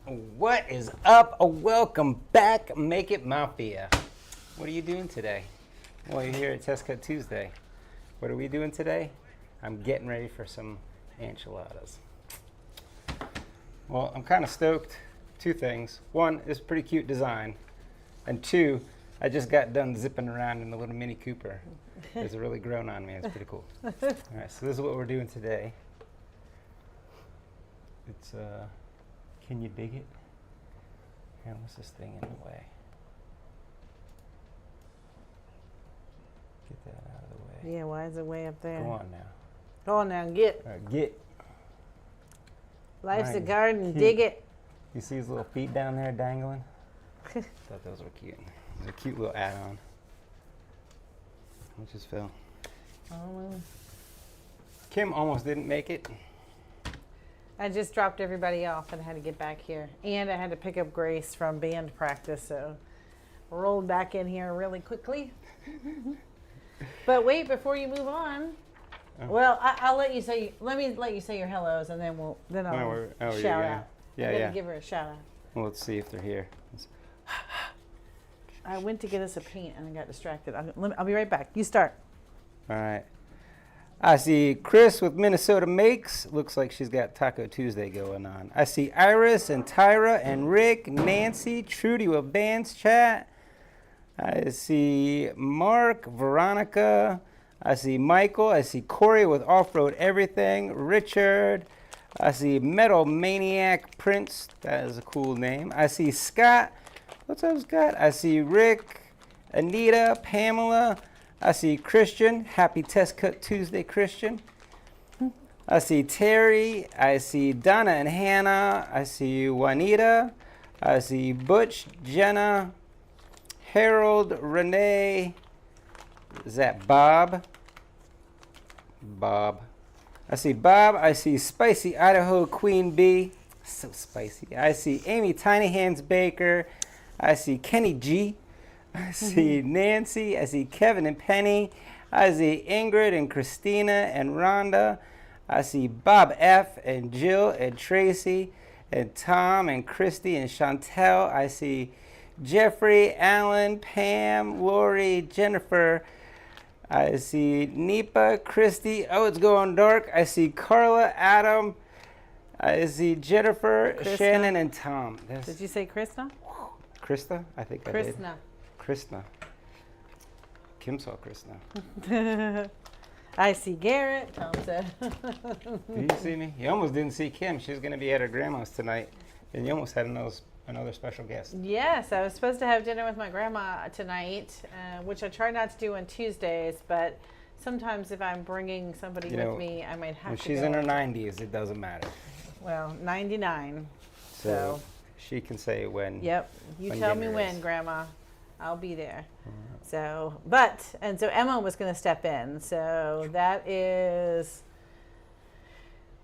What is up? Welcome back, Make It Mafia. What are you doing today? Well, you're here at Test Cut Tuesday. What are we doing today? I'm getting ready for some enchiladas. Well, I'm kind of stoked. Two things. One, it's a pretty cute design. And two, I just got done zipping around in the little Mini Cooper. It's really grown on me. It's pretty cool. All right, so this is what we're doing today. It's, can you dig it? Here, what's this thing in the way? Get that out of the way. Yeah, why is it way up there? Go on now. Go on now, get. All right, get. Life's a Nice. garden, Cute. dig it. You see his little feet down there dangling? Thought those were cute. It's a cute little add-on. What just fell? Oh, Kim almost didn't make it. I just dropped everybody off and I had to get back here. And I had to pick up Grace from band practice, so rolled back in here really quickly. But wait, before you move on, Oh. well, I'll let you say. Let me let you say your hellos, and then I'll you're shout gonna- out. Yeah, I'm gonna yeah. give her a shout out. Well, let's see if they're here. I went to get us a paint and I got distracted. I'll be right back. You start. All right. I see Chris with Minnesota Makes. Looks like she's got Taco Tuesday going on. I see Iris and Tyra and Rick, Nancy, Trudy with Bands Chat. I see Mark, Veronica. I see Michael. I see Corey with Off-Road Everything. Richard. I see Metal Maniac Prince. That is a cool name. I see Scott. What's up, Scott? I see Rick, Anita, Pamela. I see Christian. Happy Test Cut Tuesday, Christian. I see Terry. I see Donna and Hannah. I see Juanita. I see Butch, Jenna, Harold, Renee. Is that Bob? Bob. I see Bob. I see Spicy Idaho Queen Bee. So spicy. I see Amy Tiny Hands Baker. I see Kenny G. I see Nancy. I see Kevin and Penny. I see Ingrid and Christina and Rhonda. I see Bob F. and Jill and Tracy and Tom and Christy and Chantel. I see Jeffrey, Alan, Pam, Lori, Jennifer. I see Nipa, Christy. Oh, it's going dark. I see Carla, Adam. I see Jennifer, Krishna. Shannon, and Tom. Did you say Krishna? Krista? I think I did. Krishna. Krishna. Kim saw Krishna. I see Garrett. Tom said. Did you see me? You almost didn't see Kim. She was going to be at her grandma's tonight. And you almost had another special guest. Yes, I was supposed to have dinner with my grandma tonight, which I try not to do on Tuesdays, but sometimes if I'm bringing somebody with me, I might have when to she's go. in her 90s, it doesn't matter. Well, 99. So she can say when. Yep. You when tell me dinner when, is. Grandma. I'll be there. So Emma was going to step in. So that is,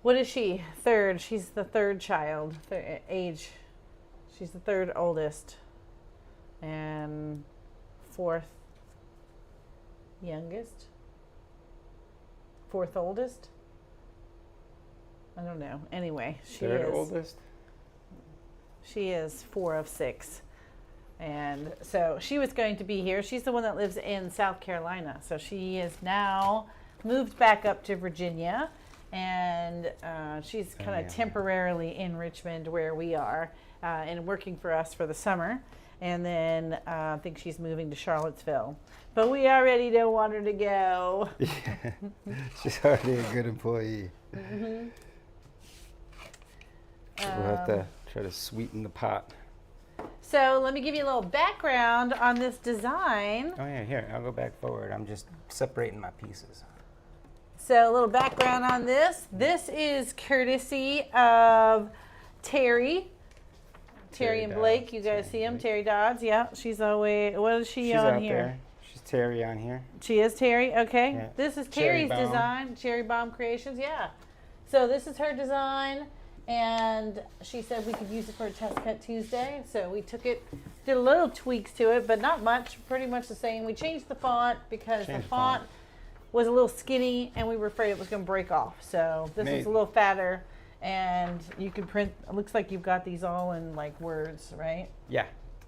what is she? Third. She's the third child. Age. She's the third oldest. And fourth youngest. Fourth oldest. I don't know. Anyway, Third oldest? She is 4 of 6. And so she was going to be here. She's the one that lives in South Carolina. So she is now moved back up to Virginia. And she's kind of temporarily in Richmond where we are and working for us for the summer. And then I think she's moving to Charlottesville. But we already don't want her to go. Yeah. She's already a good employee. Mm-hmm. We'll have to try to sweeten the pot. So let me give you a little background on this design. Oh yeah, here, I'll go back forward. I'm just separating my pieces. So a little background on this. This is courtesy of Terry. Terry and Blake, Dodds. you guys see him? Blake. Terry Dodds, yeah. She's always, what is she She's on out here? there. She's Terry on here. She is Terry, okay. Yeah. This is Cherry Terry's Bomb. design, Cherry Bomb Creations, yeah. So this is her design, and she said we could use it for a Test Cut Tuesday. So we took it, did a little tweaks to it, but not much, pretty much the same. We changed the font because the font was a little skinny, and we were afraid it was going to break off. So this was a little fatter and you can print. It looks like you've got these all in like words, right? Yeah.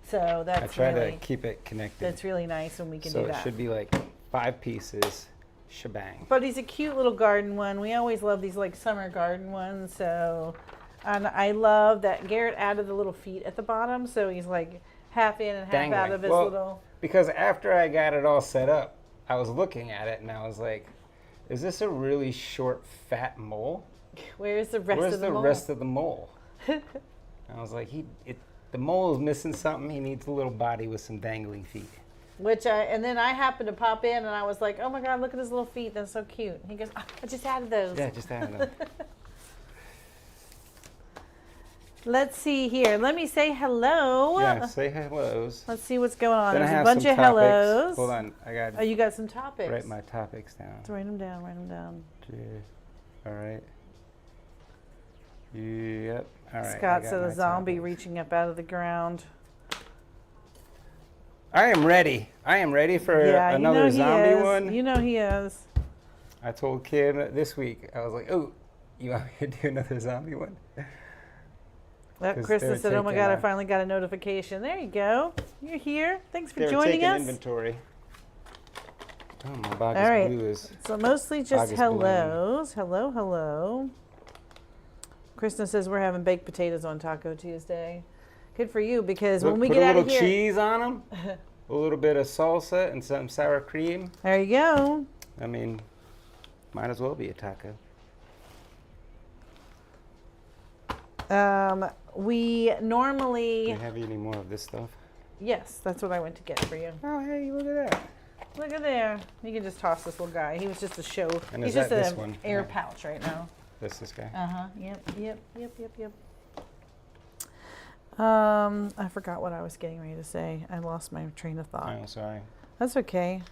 So I that's try really to keep it connected. that's really nice, and we can so do it that. should be like 5 pieces, shebang. But he's a cute little garden one. We always love these like summer garden ones. So, and I love that Garrett added the little feet at the bottom, so he's like half in and half out Dangling. of his Well, little. Because after I got it all set up, I was looking at it and I was like, is this a really short, fat mole? Where's the rest Where's of the the mole? rest of the mole? I was like, the mole is missing something. He needs a little body with some dangling feet. And then I happened to pop in and I was like, oh my God, look at his little feet. That's so cute. He goes, oh, I just added those. Yeah, just having them. Let's see here. Let me say hello. Yeah, say hellos. Let's see what's going on. Then I There's a have bunch some of topics. hellos. Hold on, I got Oh, to you got some topics. write my topics down. Let's write them down. Write them down. All right. Yep. All right. Scott said a zombie reaching up out of the ground. I am ready. I am ready for Yeah, another you know zombie he is. one. You know he is. I told Kim this week, I was like, oh, you want me to do another zombie one? Well, 'Cause Krista they're said, oh my taking, God, I finally got a notification. There you go. You're here. Thanks for They were joining taking us. inventory. Oh, my bog All is right. blue is. So mostly just August hellos. Hello, hello. Kristen says we're having baked potatoes on Taco Tuesday. Good for you, because when we Put get a out little of here, cheese on them, a little bit of salsa and some sour cream. there you go. I mean, might as well be a taco. We Do normally, you have any more of this stuff? yes, that's what I went to get for you. Oh, hey, look at that. Look at there. You can just toss this little guy. He was just a show. And He's is just that this an one? air Yeah. pouch right now. This guy. Uh-huh. Yep. I forgot what I was getting ready to say. I lost my train of thought. Oh, sorry. That's okay.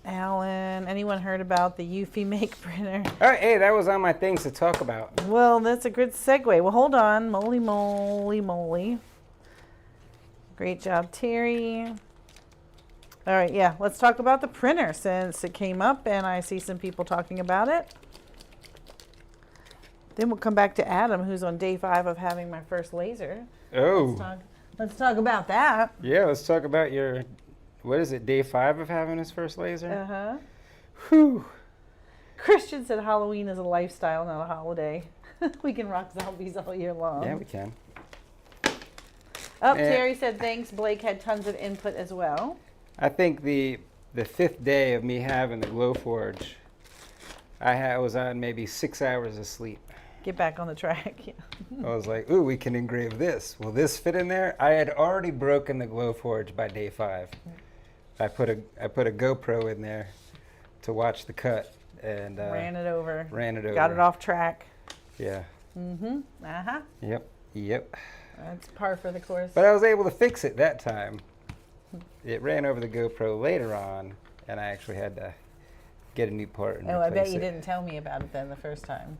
Alan, anyone heard about the Eufy Make printer? All right, hey, that was on my things to talk about. Well, that's a good segue. Well, hold on. Moly, moly, moly. Great job, Terry. All right, yeah, let's talk about the printer since it came up and I see some people talking about it. Then we'll come back to Adam, who's on day 5 of having my first laser. Oh. Let's talk about that. Yeah, let's talk about your, what is it, day 5 of having his first laser? Uh-huh. Whew. Christian said Halloween is a lifestyle, not a holiday. We can rock zombies all year long. Yeah, we can. Oh, Terry said thanks. Blake had tons of input as well. I think the 5th day of me having the Glowforge, I was on maybe 6 hours of sleep. Get back on the track. Yeah. I was like, ooh, we can engrave this. Will this fit in there? I had already broken the Glowforge by day 5. I put a GoPro in there to watch the cut and Ran it over. Got it off track. Yeah. Mm-hmm. Uh-huh. Yep. That's par for the course. But I was able to fix it that time. It ran over the GoPro later on, and I actually had to get a new part and I bet replace you it. didn't tell me about it then the first time.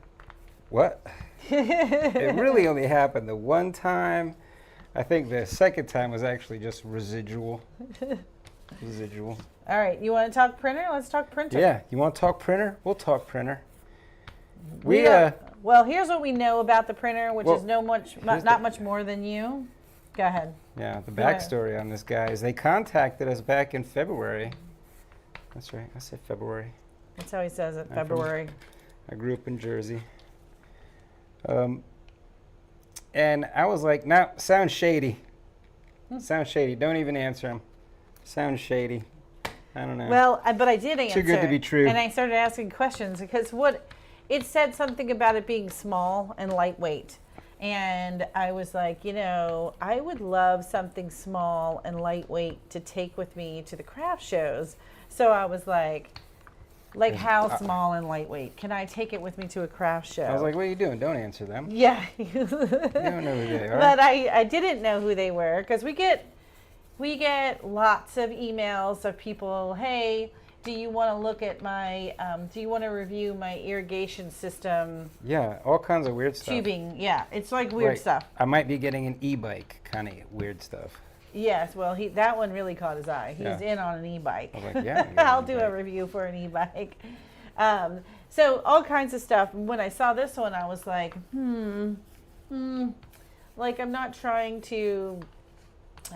What? It really only happened the one time. I think the second time was actually just residual. All right, you want to talk printer? Let's talk printer. Yeah, you want to talk printer? We'll talk printer. Well, here's what we know about the printer, which is not much more than you. Go ahead. Yeah, the backstory on this guy is they contacted us back in February. That's right, I said February. That's how he says it, February. I grew up in Jersey. And I was like, no, sounds shady. Sounds shady. Don't even answer him. Sounds shady. I don't know. Well, but I did answer. Too good to be true. And I started asking questions because it said something about it being small and lightweight. And I was like, I would love something small and lightweight to take with me to the craft shows. So I was like how small and lightweight? Can I take it with me to a craft show? I was like, what are you doing? Don't answer them. Yeah. You don't know who they are. But I didn't know who they were because we get lots of emails of people, hey, do you want to look at my, do you want to review my irrigation system? Yeah, all kinds of weird stuff. Tubing, yeah. It's like weird stuff. I might be getting an e-bike, kind of weird stuff. Yes, well, that one really caught his eye. He's in on an e-bike. I was like, yeah. I'll do a review for an e-bike. So all kinds of stuff. When I saw this one, I was like, like I'm not trying to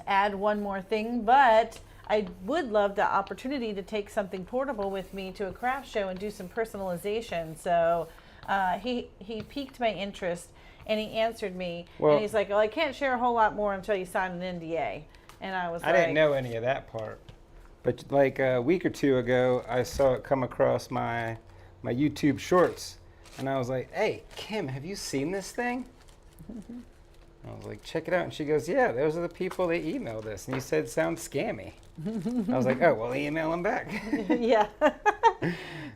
add one more thing, but I would love the opportunity to take something portable with me to a craft show and do some personalization. So he piqued my interest, and he answered me, and he's like, well, I can't share a whole lot more until you sign an NDA. And I was like, I didn't know any of that part. But like a week or two ago, I saw it come across my YouTube shorts. And I was like, hey, Kim, have you seen this thing? I was like, check it out. And she goes, yeah, those are the people that emailed us. And you said, sounds scammy. I was like, oh, well, email them back. Yeah.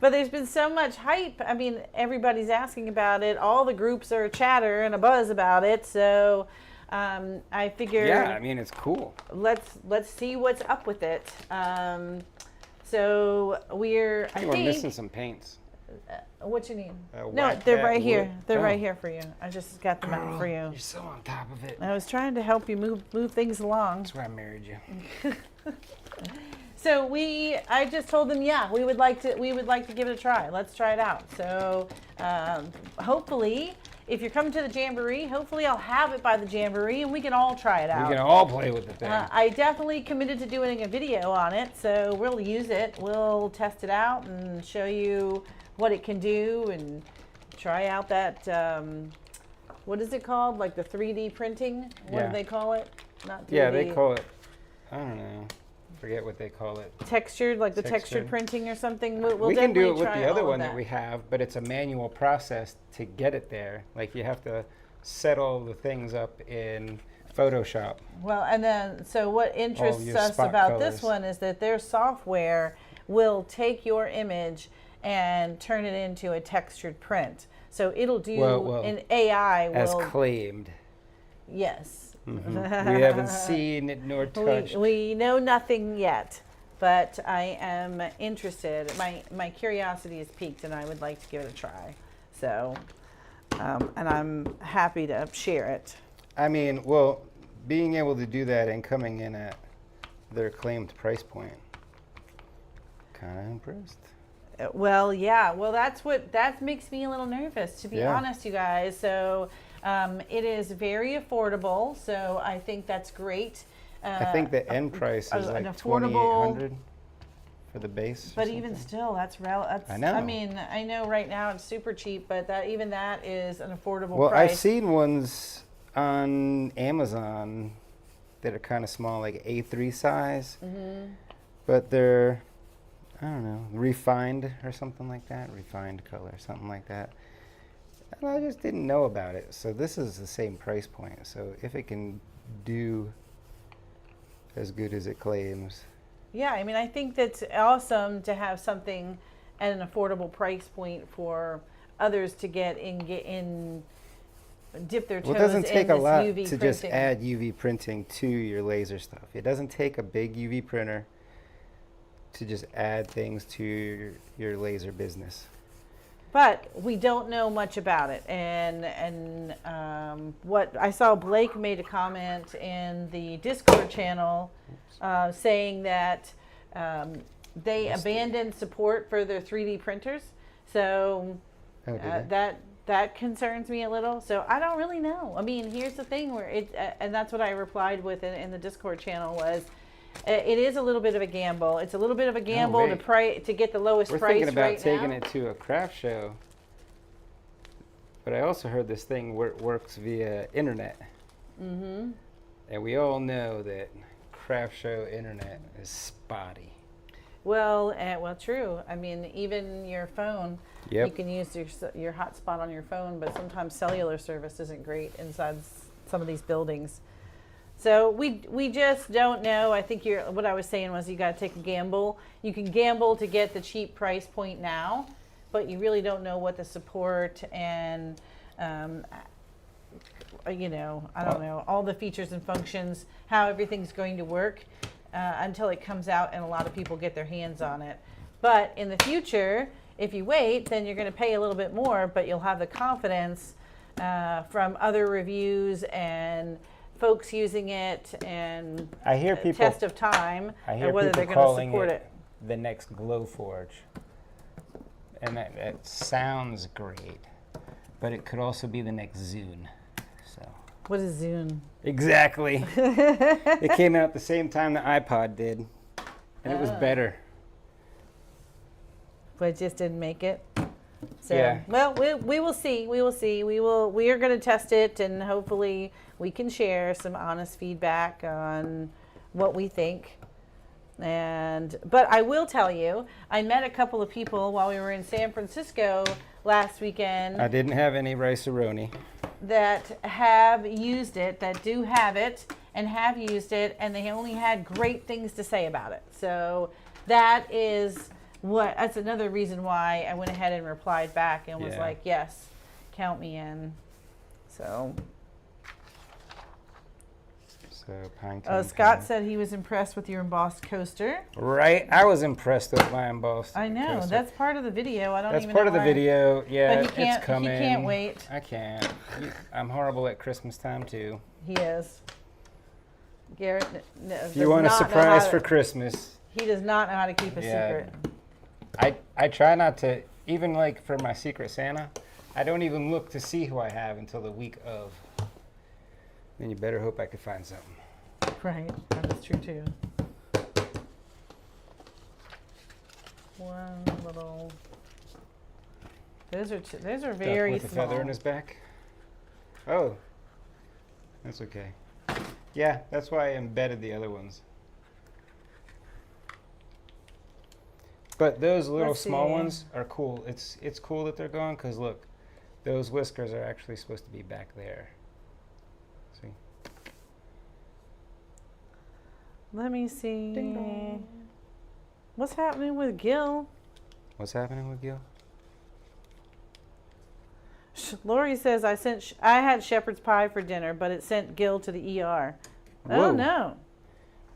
But there's been so much hype. I mean, everybody's asking about it. All the groups are chatter and a buzz about it. So I figured, yeah, I mean, it's cool. Let's see what's up with it. So we're, I think we're missing some paints. What you need? No, they're right here. They're right here for you. I just got them out for you. You're so on top of it. I was trying to help you move things along. That's why I married you. So I just told them, yeah, we would like to give it a try. Let's try it out. So hopefully, if you're coming to the Jamboree, hopefully I'll have it by the Jamboree and we can all try it out. We can all play with the thing. I definitely committed to doing a video on it, so we'll use it. We'll test it out and show you what it can do and try out that, what is it called? Like the 3D printing? What do they call it? Not 3D. Yeah, they call it, I don't know. Forget what they call it. Textured, like the textured printing or something. We can do it with the other one that we have, but it's a manual process to get it there. Like you have to set all the things up in Photoshop. Well, and then, so what interests us about this one is that their software will take your image and turn it into a textured print. So it'll do, an AI will. As claimed. Yes. Mm-hmm. We haven't seen it nor touched. We know nothing yet, but I am interested. My curiosity is piqued, and I would like to give it a try. So, and I'm happy to share it. I mean, well, being able to do that and coming in at their claimed price point, kind of impressed. Well, yeah. Well, that makes me a little nervous, to be honest, you guys. So. It is very affordable, so I think that's great. I think the end price is like $2,800 for the base. But even still, that's I know. I mean, I know right now it's super cheap, but even that is an affordable price. Well, price. I've seen ones on Amazon that are kind of small, like A3 size, but they're, I don't know, refined or something like that, refined color, something like that. And I just didn't know about it. So this is the same price point. So if it can do as good as it claims. Yeah, I mean, I think that's awesome to have something at an affordable price point for others to get in dip their toes in this UV printing. Well, it doesn't take a lot to just add UV printing to your laser stuff. It doesn't take a big UV printer to just add things to your laser business. But we don't know much about it, and what I saw, Blake made a comment in the Discord channel saying that they abandoned support for their 3D printers. So that concerns me a little. So I don't really know. I mean, here's the thing where and that's what I replied with in the Discord channel was. It is a little bit of a gamble. It's a little bit of a gamble to get the lowest price right now. We're thinking about taking it to a craft show. But I also heard this thing works via internet. Mm-hmm. And we all know that craft show internet is spotty. Well, true. I mean, even your phone, you can use your hotspot on your phone, but sometimes cellular service isn't great inside some of these buildings. So we just don't know. I think what I was saying was you got to take a gamble. You can gamble to get the cheap price point now, but you really don't know what the support and, I don't know, all the features and functions, how everything's going to work until it comes out and a lot of people get their hands on it. But in the future, if you wait, then you're going to pay a little bit more, but you'll have the confidence from other reviews and folks using it and I hear people, test of time and whether they're going to support it. The next Glowforge. and that sounds great, but it could also be the next Zune. So. What is Zune? Exactly. It came out at the same time the iPod did, and it was better. But it just didn't make it. So, Yeah. well, we will see. We will see. We are going to test it, and hopefully we can share some honest feedback on what we think. But I will tell you, I met a couple of people while we were in San Francisco last weekend. I didn't have any rice-a-roni. That have used it, that do have it, and have used it, and they only had great things to say about it. So that's another reason why I went ahead and replied back and was like, yes, count me in. So pine cone. Scott said he was impressed with your embossed coaster. Right, I was impressed with my embossed. I know, coaster. that's part of the video. That's part of the video. Yeah, but it's coming. He can't wait. I can't. I'm horrible at Christmas time too. He is. Garrett. If you want a surprise for Christmas, he does not know how to keep a secret. I try not to, even like for my Secret Santa, I don't even look to see who I have until the week of. Then you better hope I can find something. Right, that is true too. One little. Those are very With a small. feather in his back. Oh, that's okay. Yeah, that's why I embedded the other ones. But those little small ones are cool. It's cool that they're going because look, those whiskers are actually supposed to be back there. See? Let me see. Ding dong. What's happening with Gil? What's happening with Gil? Lori says I had shepherd's pie for dinner, but it sent Gil to the ER. Whoa. Oh no.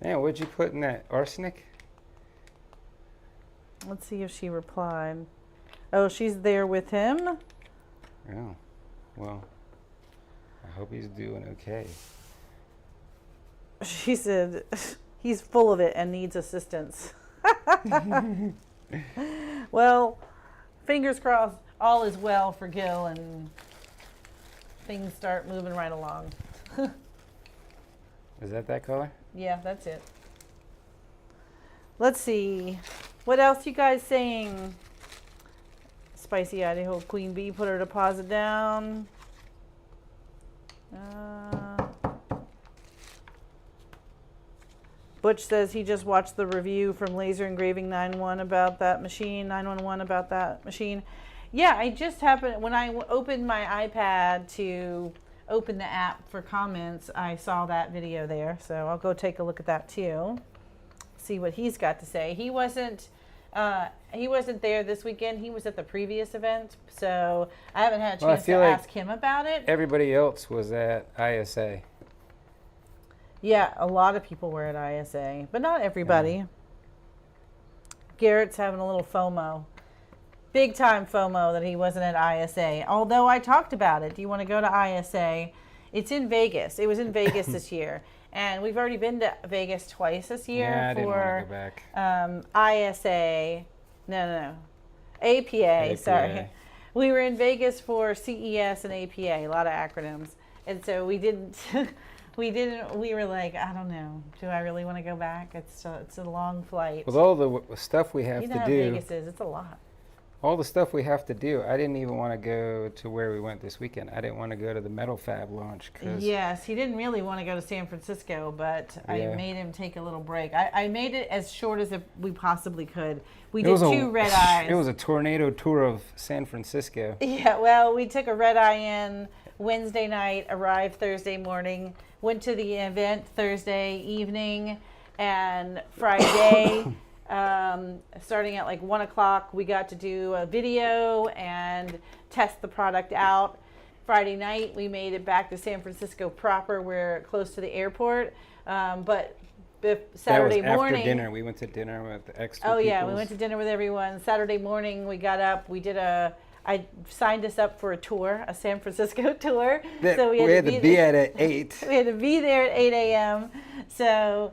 Yeah, what'd you put in that? Arsenic? Let's see if she replied. Oh, she's there with him. Oh, well, I hope he's doing okay. She said he's full of it and needs assistance. Well, fingers crossed, all is well for Gil and things start moving right along. Is that color? Yeah, that's it. Let's see. What else you guys saying? Spicy Idaho Queen Bee put her deposit down. Butch says he just watched the review from Laser Engraving 911 about that machine. 911 about that machine. Yeah, I just happened when I opened my iPad to open the app for comments. I saw that video there, so I'll go take a look at that too. See what he's got to say. He wasn't there this weekend. He was at the previous event, so I haven't had a chance to ask him about it. Everybody else was at ISA. Yeah, a lot of people were at ISA, but not everybody. Yeah. Garrett's having a little FOMO. Big time FOMO that he wasn't at ISA. Although I talked about it. Do you want to go to ISA? It's in Vegas. It was in Vegas this year. And we've already been to Vegas twice this year for ISA. No. APA, sorry. We were in Vegas for CES and APA, a lot of acronyms. And so we didn't... We were like, I don't know. Do I really want to go back? It's a long flight. With all the stuff we have to do. You know how Vegas is. It's a lot. All the stuff we have to do. I didn't even want to go to where we went this weekend. I didn't want to go to the Metal Fab launch. Yes, he didn't really want to go to San Francisco, but I made him take a little break. I made it as short as we possibly could. We did 2 red eyes. It was a tornado tour of San Francisco. Yeah, well, we took a red eye in Wednesday night, arrived Thursday morning, went to the event Thursday evening, and Friday, starting at like 1 o'clock, we got to do a video and test the product out. Friday night, we made it back to San Francisco proper. We're close to the airport, but Saturday morning. After dinner, we went to dinner with the extra. Oh yeah, we went to dinner with everyone. Saturday morning, we got up. We did I signed us up for a tour, a San Francisco tour. So we had to be at 8. We had to be there at 8 a.m. So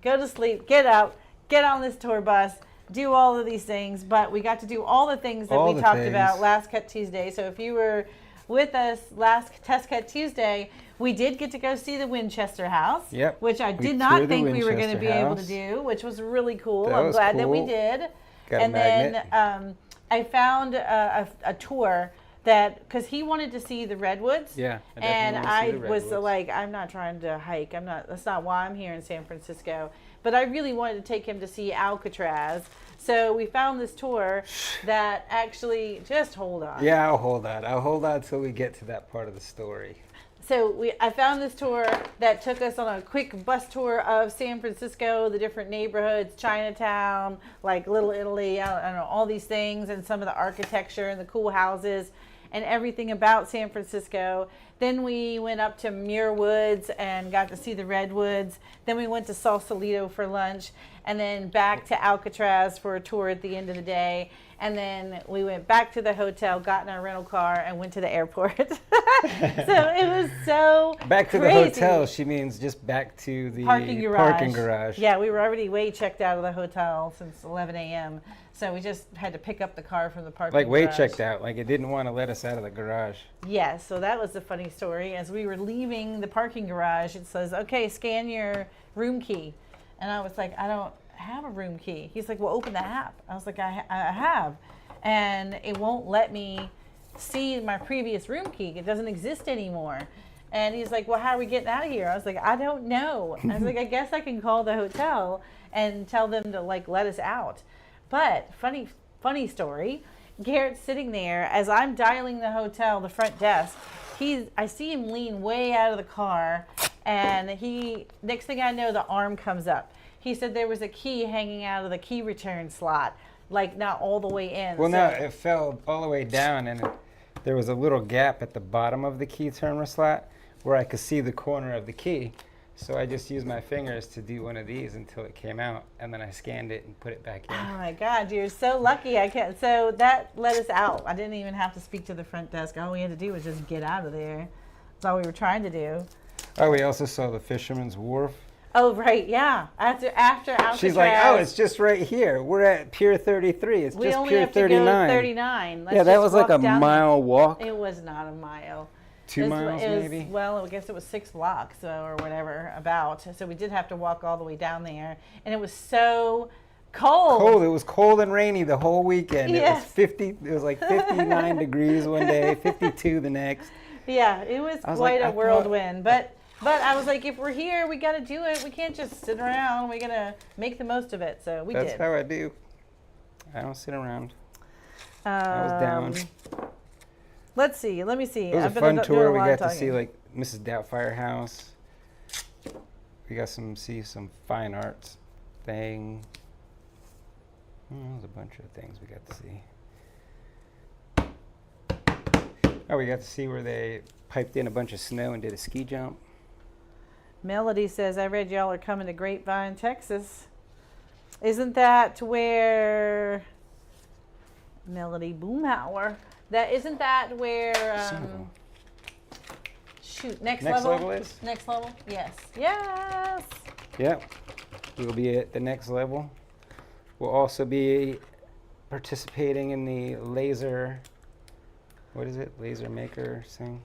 go to sleep, get up, get on this tour bus, do all of these things, but we got to do all the things that we talked about last Cut Tuesday. So if you were with us last Test Cut Tuesday, we did get to go see the Winchester house, which I did not think we were going to be able to do, which was really cool. I'm glad that we did. And then I found a tour that, because he wanted to see the redwoods. Yeah. And I was like, I'm not trying to hike. That's not why I'm here in San Francisco. But I really wanted to take him to see Alcatraz. So we found this tour that actually, just hold on. Yeah, I'll hold on. I'll hold on until we get to that part of the story. So I found this tour that took us on a quick bus tour of San Francisco, the different neighborhoods, Chinatown, like Little Italy, I don't know, all these things, and some of the architecture and the cool houses and everything about San Francisco. Then we went up to Muir Woods and got to see the redwoods. Then we went to Sausalito for lunch, and then back to Alcatraz for a tour at the end of the day. And then we went back to the hotel, got in our rental car, and went to the airport. So it was so back to crazy. The hotel. She means just back to the parking garage. Yeah, we were already way checked out of the hotel since 11 a.m. So we just had to pick up the car from the parking garage. Like way checked out. Like it didn't want to let us out of the garage. Yeah, so that was a funny story. As we were leaving the parking garage, it says, okay, scan your room key. And I was like, I don't have a room key. He's like, well, open the app. I was like, I have. And it won't let me see my previous room key. It doesn't exist anymore. And he's like, well, how are we getting out of here? I was like, I don't know. I was like, I guess I can call the hotel and tell them to like let us out. But funny story, Garrett's sitting there as I'm dialing the hotel, the front desk. I see him lean way out of the car, and next thing I know, the arm comes up. He said there was a key hanging out of the key return slot, like not all the way in. Well, no, it fell all the way down, and there was a little gap at the bottom of the key turner slot where I could see the corner of the key. So I just used my fingers to do one of these until it came out, and then I scanned it and put it back in. Oh my God, you're so lucky. So that let us out. I didn't even have to speak to the front desk. All we had to do was just get out of there. That's all we were trying to do. Oh, we also saw the Fisherman's Wharf. Oh, right, yeah. After Alcatraz. She's like, oh, it's just right here. We're at Pier 33. It's just Pier 39. We only have to go 39. Yeah, that was like a mile walk. It was not a mile. 2 miles, maybe? Well, I guess it was 6 blocks or whatever, about. So we did have to walk all the way down there. And it was so cold. It was cold and rainy the whole weekend. Yes. It was like 59 degrees one day, 52 the next. Yeah, it was quite a whirlwind. But I was like, if we're here, we got to do it. We can't just sit around. We got to make the most of it. So we did. That's how I do. I don't sit around. I was down. Let's see. Let me see. It was a fun tour. We got to see like Mrs. Doubtfire house. We got see some fine arts thing. There's a bunch of things we got to see. Oh, we got to see where they piped in a bunch of snow and did a ski jump. Melody says, I read y'all are coming to Grapevine, Texas. Isn't that where Melody Boomhauer? Isn't that where Next Level is? Next Level? Yes. Yes. Yep. We'll be at the Next Level. We'll also be participating in the laser maker thing.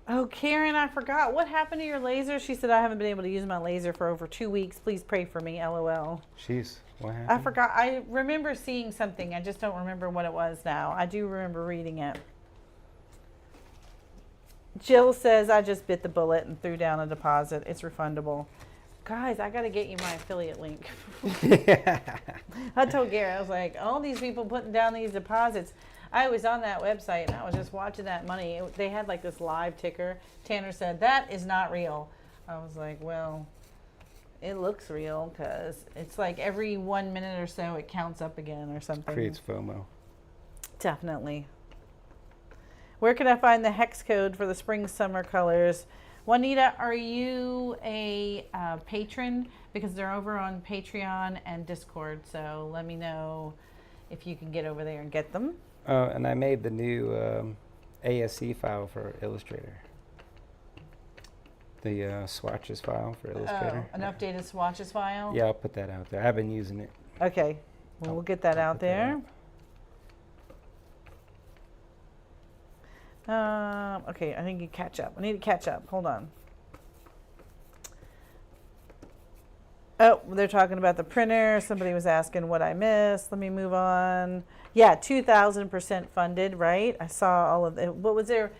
Oh, Karen, I forgot. What happened to your laser? She said, I haven't been able to use my laser for over 2 weeks. Please pray for me, LOL. Jeez, what happened? I forgot. I remember seeing something. I just don't remember what it was now. I do remember reading it. Jill says, I just bit the bullet and threw down a deposit. It's refundable. Guys, I got to get you my affiliate link. I told Gary, I was like, all these people putting down these deposits. I was on that website and I was just watching that money. They had like this live ticker. Tanner said, that is not real. I was like, well, it looks real because it's like every 1 minute or so it counts up again or something. Creates FOMO. Definitely. Where can I find the hex code for the spring summer colors? Juanita, are you a patron? Because they're over on Patreon and Discord. So let me know if you can get over there and get them. And I made the new ASC file for Illustrator. The swatches file for Illustrator. Oh, an updated swatches file? Yeah, I'll put that out there. I've been using it. Okay. Well, we'll get that out there. Okay, I need to catch up. I need to catch up. Hold on. Oh, they're talking about the printer. Somebody was asking what I missed. Let me move on. Yeah, 2,000% funded, right? I saw all of it. What was their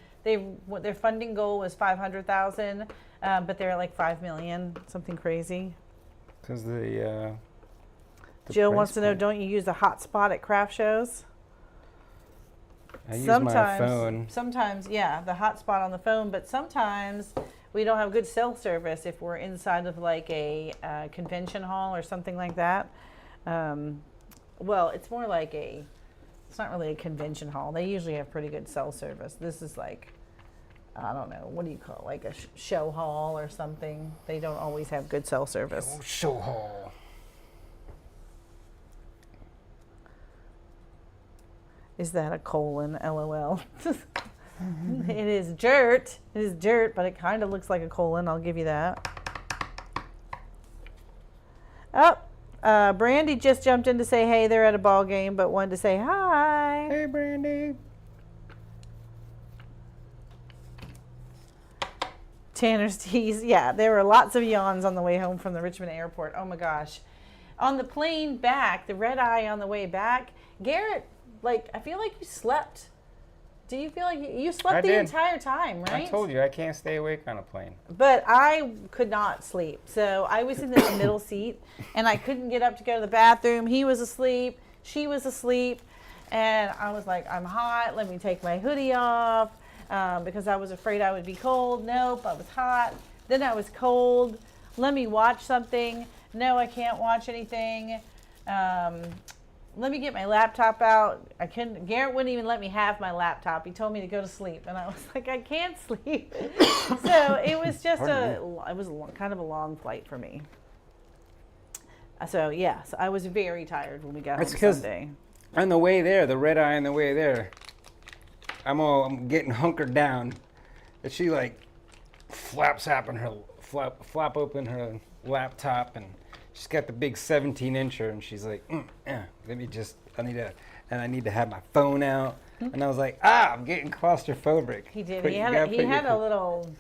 funding goal was 500,000, but they're at like 5 million, something crazy. Because the Jill wants to know, point. don't you use the hotspot at craft shows? I use my phone. Sometimes, yeah, the hotspot on the phone, but sometimes we don't have good cell service if we're inside of like a convention hall or something like that. Well, it's more like it's not really a convention hall. They usually have pretty good cell service. This is like, I don't know, what do you call it? Like a show hall or something. They don't always have good cell service. Oh, show hall. Is that a colon? LOL. It is dirt. It is dirt, but it kind of looks like a colon. I'll give you that. Oh, Brandy just jumped in to say, hey, they're at a ball game, but wanted to say hi. Hey, Brandy. Tanner's tease. Yeah, there were lots of yawns on the way home from the Richmond airport. Oh my gosh. On the plane back, the red eye on the way back, Garrett, like, I feel like you slept. Do you feel like you slept the entire time, right? I told you, I can't stay awake on a plane. But I could not sleep. So I was in the middle seat, and I couldn't get up to go to the bathroom. He was asleep. She was asleep. And I was like, I'm hot. Let me take my hoodie off because I was afraid I would be cold. Nope, I was hot. Then I was cold. Let me watch something. No, I can't watch anything. Let me get my laptop out. I couldn't. Garrett wouldn't even let me have my laptop. He told me to go to sleep, and I was like, I can't sleep. So it was just kind of a long flight for me. So yes, I was very tired when we got home Sunday. On the way there, the red eye on the way there, I'm getting hunkered down, and she like flap open her laptop, and she's got the big 17-incher, and she's like, I need to have my phone out. And I was like, I'm getting claustrophobic. He did. He had a little,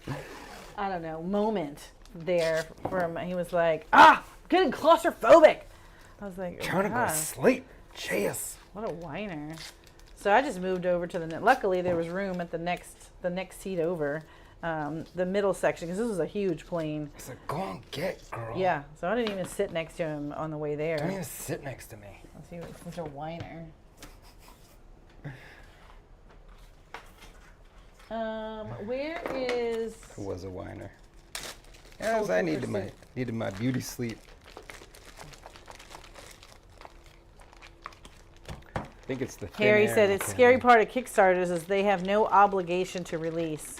I don't know, moment there he was like, getting claustrophobic. I was like, trying to go to sleep. Jeez. What a whiner. So I just moved over to luckily there was room at the next seat over. The middle section, because this was a huge plane. I said, go on, get, girl. Yeah, so I didn't even sit next to him on the way there. Don't even sit next to me. Let's see, such a whiner. Where is... It was a whiner. Yes, I needed my beauty sleep. I think it's the thin Harry air said, in the it's camera. scary part of Kickstarters is they have no obligation to release.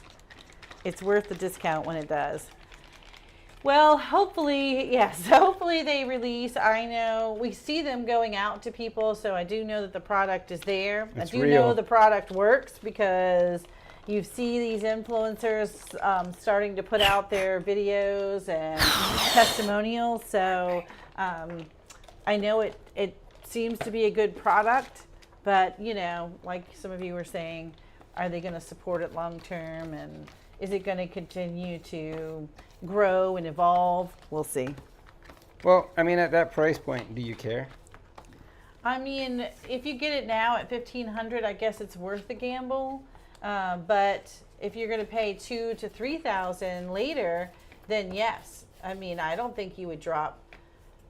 It's worth the discount when it does. Well, hopefully, yes, hopefully they release. I know we see them going out to people, so I do know that the product is there. It's I do real. know the product works because you see these influencers starting to put out their videos and testimonials. So I know it seems to be a good product, but you know, like some of you were saying, are they going to support it long term, and is it going to continue to grow and evolve? We'll see. Well, I mean, at that price point, do you care? I mean, if you get it now at $1,500, I guess it's worth the gamble. But if you're going to pay $2,000 to $3,000 later, then yes. I mean, I don't think you would drop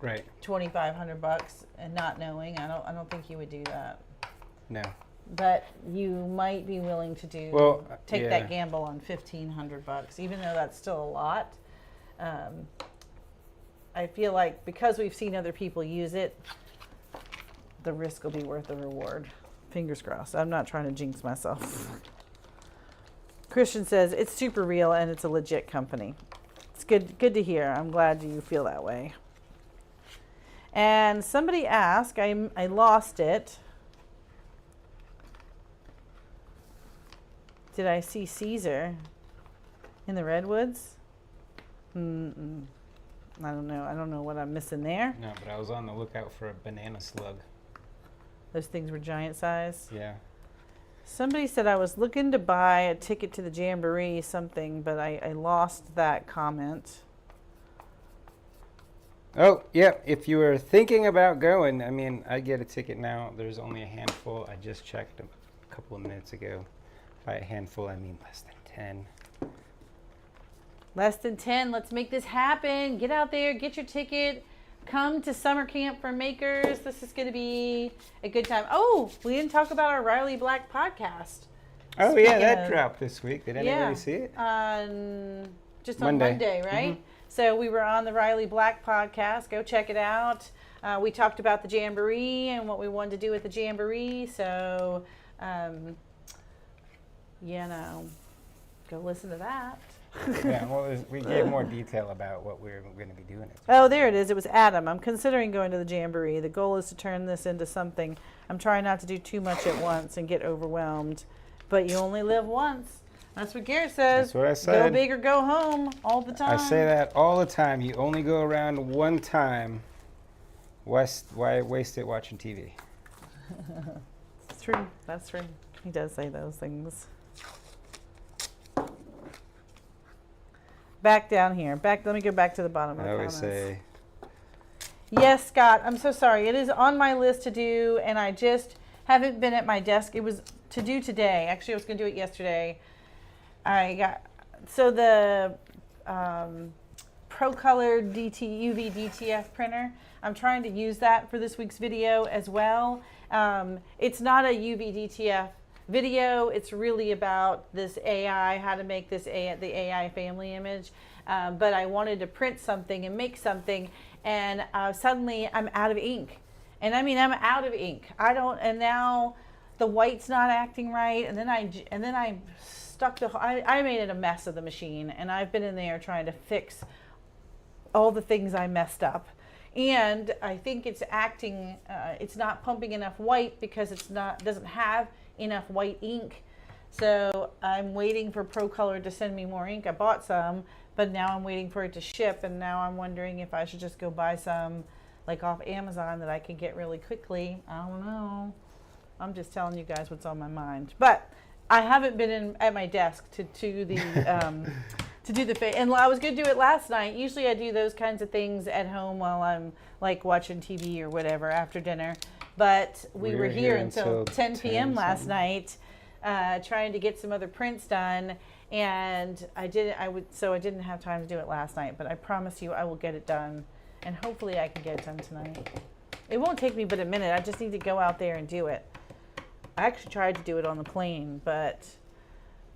Right. $2,500 and not knowing. I don't think you would do that. No. But you might be willing to take yeah. that gamble on $1,500, even though that's still a lot. I feel like because we've seen other people use it, the risk will be worth the reward. Fingers crossed. I'm not trying to jinx myself. Christian says it's super real and it's a legit company. It's good to hear. I'm glad you feel that way. And somebody asked, I lost it. Did I see Caesar in the redwoods? I don't know. I don't know what I'm missing there. No, but I was on the lookout for a banana slug. Those things were giant size. Yeah. Somebody said I was looking to buy a ticket to the Jamboree something, but I lost that comment. Oh, yeah. If you were thinking about going, I mean, I get a ticket now. There's only a handful. I just checked a couple of minutes ago. By a handful, I mean less than 10. Less than 10. Let's make this happen. Get out there, get your ticket. Come to summer camp for makers. This is going to be a good time. Oh, we didn't talk about our Riley Black podcast. Oh, Speaking yeah, that of- dropped this week. Did anybody see it? Just on Monday, right? Mhm. So we were on the Riley Black podcast. Go check it out. We talked about the Jamboree and what we wanted to do with the Jamboree. So, go listen to that. Yeah, well, we gave more detail about what we're going to be doing. Oh, there it is. It was Adam. I'm considering going to the Jamboree. The goal is to turn this into something. I'm trying not to do too much at once and get overwhelmed. But you only live once. That's what Garrett says. That's what I said. Go big or go home all the time. I say that all the time. You only go around one time. Why waste it watching TV? It's true. That's true. He does say those things. Back down here. Let me go back to the bottom of the I always comments. say, Yes, Scott. I'm so sorry. It is on my list to do, and I just haven't been at my desk. It was to do today. Actually, I was going to do it yesterday. So the Pro Color UV DTF printer. I'm trying to use that for this week's video as well. It's not a UV DTF video. It's really about this AI, how to make the AI family image. But I wanted to print something and make something, and suddenly I'm out of ink. And I mean, I'm out of ink. And now the white's not acting right. And then I stuck I made it a mess of the machine, and I've been in there trying to fix all the things I messed up. And I think it's acting, it's not pumping enough white because doesn't have enough white ink. So I'm waiting for Pro Color to send me more ink. I bought some, but now I'm waiting for it to ship, and now I'm wondering if I should just go buy some like off Amazon that I can get really quickly. I don't know. I'm just telling you guys what's on my mind. But I haven't been at my desk to do the and I was going to do it last night. Usually I do those kinds of things at home while I'm like watching TV or whatever after dinner. But we were here until 10 p.m. last night trying to get some other prints done, and I didn't have time to do it last night, but I promise you I will get it done, and hopefully I can get it done tonight. It won't take me but a minute. I just need to go out there and do it. I actually tried to do it on the plane, but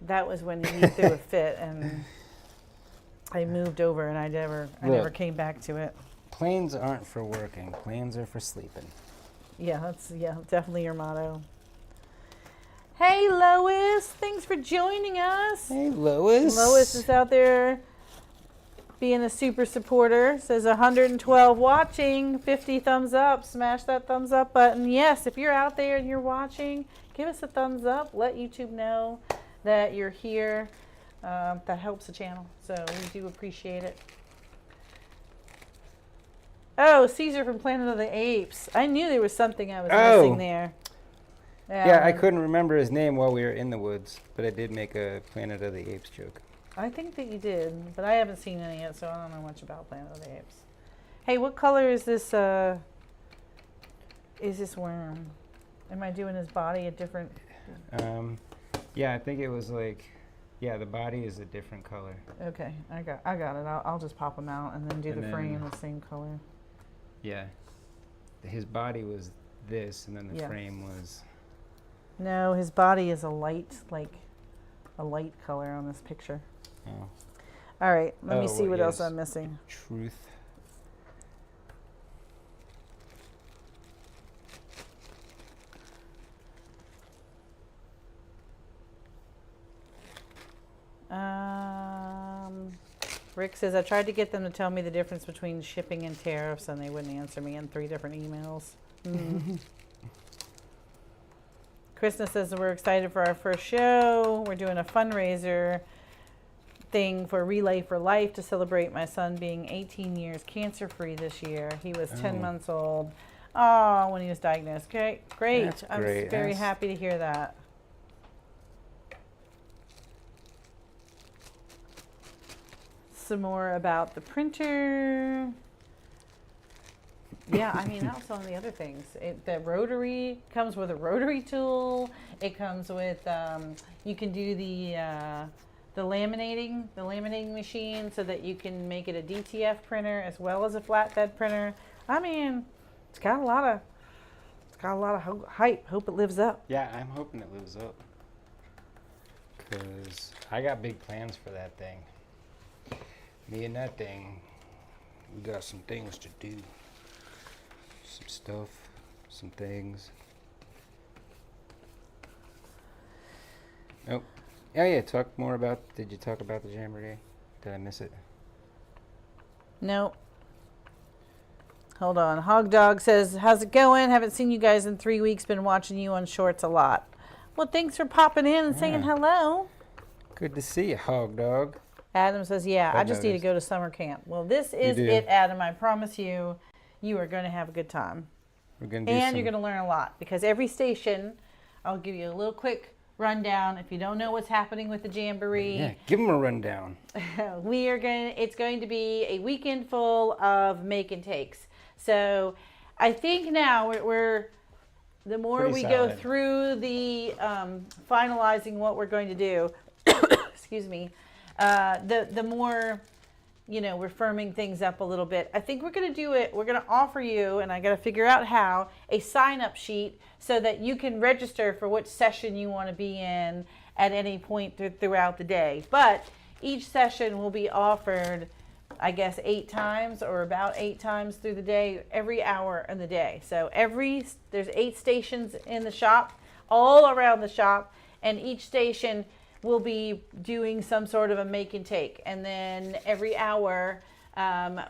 that was when he threw a fit, and I moved over, and I never came back to it. planes aren't for working. Planes are for sleeping. Yeah, that's definitely your motto. Hey, Lois, thanks for joining us. Hey, Lois. Lois is out there being a super supporter. Says 112 watching, 50 thumbs up. Smash that thumbs up button. Yes, if you're out there and you're watching, give us a thumbs up. Let YouTube know that you're here. That helps the channel, so we do appreciate it. Oh, Caesar from Planet of the Apes. I knew there was something I was missing there. Yeah, I couldn't remember his name while we were in the woods, but I did make a Planet of the Apes joke. I think that you did, but I haven't seen any yet, so I don't know much about Planet of the Apes. Hey, what color is this worm? Am I doing his body a different? Yeah, I think it was like, yeah, the body is a different color. Okay, I got it. I'll just pop them out and then do the frame the same color. Yeah, his body was this, and then the frame was. No, his body is a light color on this picture. Oh. All right, let me see what else I'm missing. Truth. Rick says, I tried to get them to tell me the difference between shipping and tariffs, and they wouldn't answer me in 3 different emails. Krishna says that we're excited for our first show. We're doing a fundraiser thing for Relay for Life to celebrate my son being 18 years cancer-free this year. He was 10 months old. Oh, when he was diagnosed. Great. That's I'm great. very That's- happy to hear that. Some more about the printer. Yeah, I mean, that was one of the other things. The rotary comes with a rotary tool. It comes with, you can do the laminating machine so that you can make it a DTF printer as well as a flatbed printer. I mean, it's got a lot of hype. Hope it lives up. Yeah, I'm hoping it lives up. Because I got big plans for that thing. Me and that thing, we got some things to do. Some stuff, some things. Oh, yeah, talk more about, did you talk about the Jamboree? Did I miss it? Nope. Hold on. Hog Dog says, how's it going? Haven't seen you guys in 3 weeks. Been watching you on shorts a lot. Well, thanks for popping in and saying Yeah. hello. Good to see you, Hog Dog. Adam says, yeah, I just need to noticed. go to summer camp. Well, this is do. it, Adam. I promise you, you are going to have a good time. We're gonna do And some, you're going to learn a lot because every station, I'll give you a little quick rundown. If you don't know what's happening with the Jamboree, yeah, give them a rundown. it's going to be a weekend full of make and takes. So I think now we're the more Pretty we go solid. through the finalizing what we're going to do, excuse me, the more, we're firming things up a little bit. I think we're going to do it. We're going to offer you, and I got to figure out how, a sign-up sheet so that you can register for which session you want to be in at any point throughout the day. But each session will be offered, I guess, 8 times or about 8 times through the day, every hour in the day. So there's 8 stations in the shop, all around the shop, and each station will be doing some sort of a make and take. And then every hour,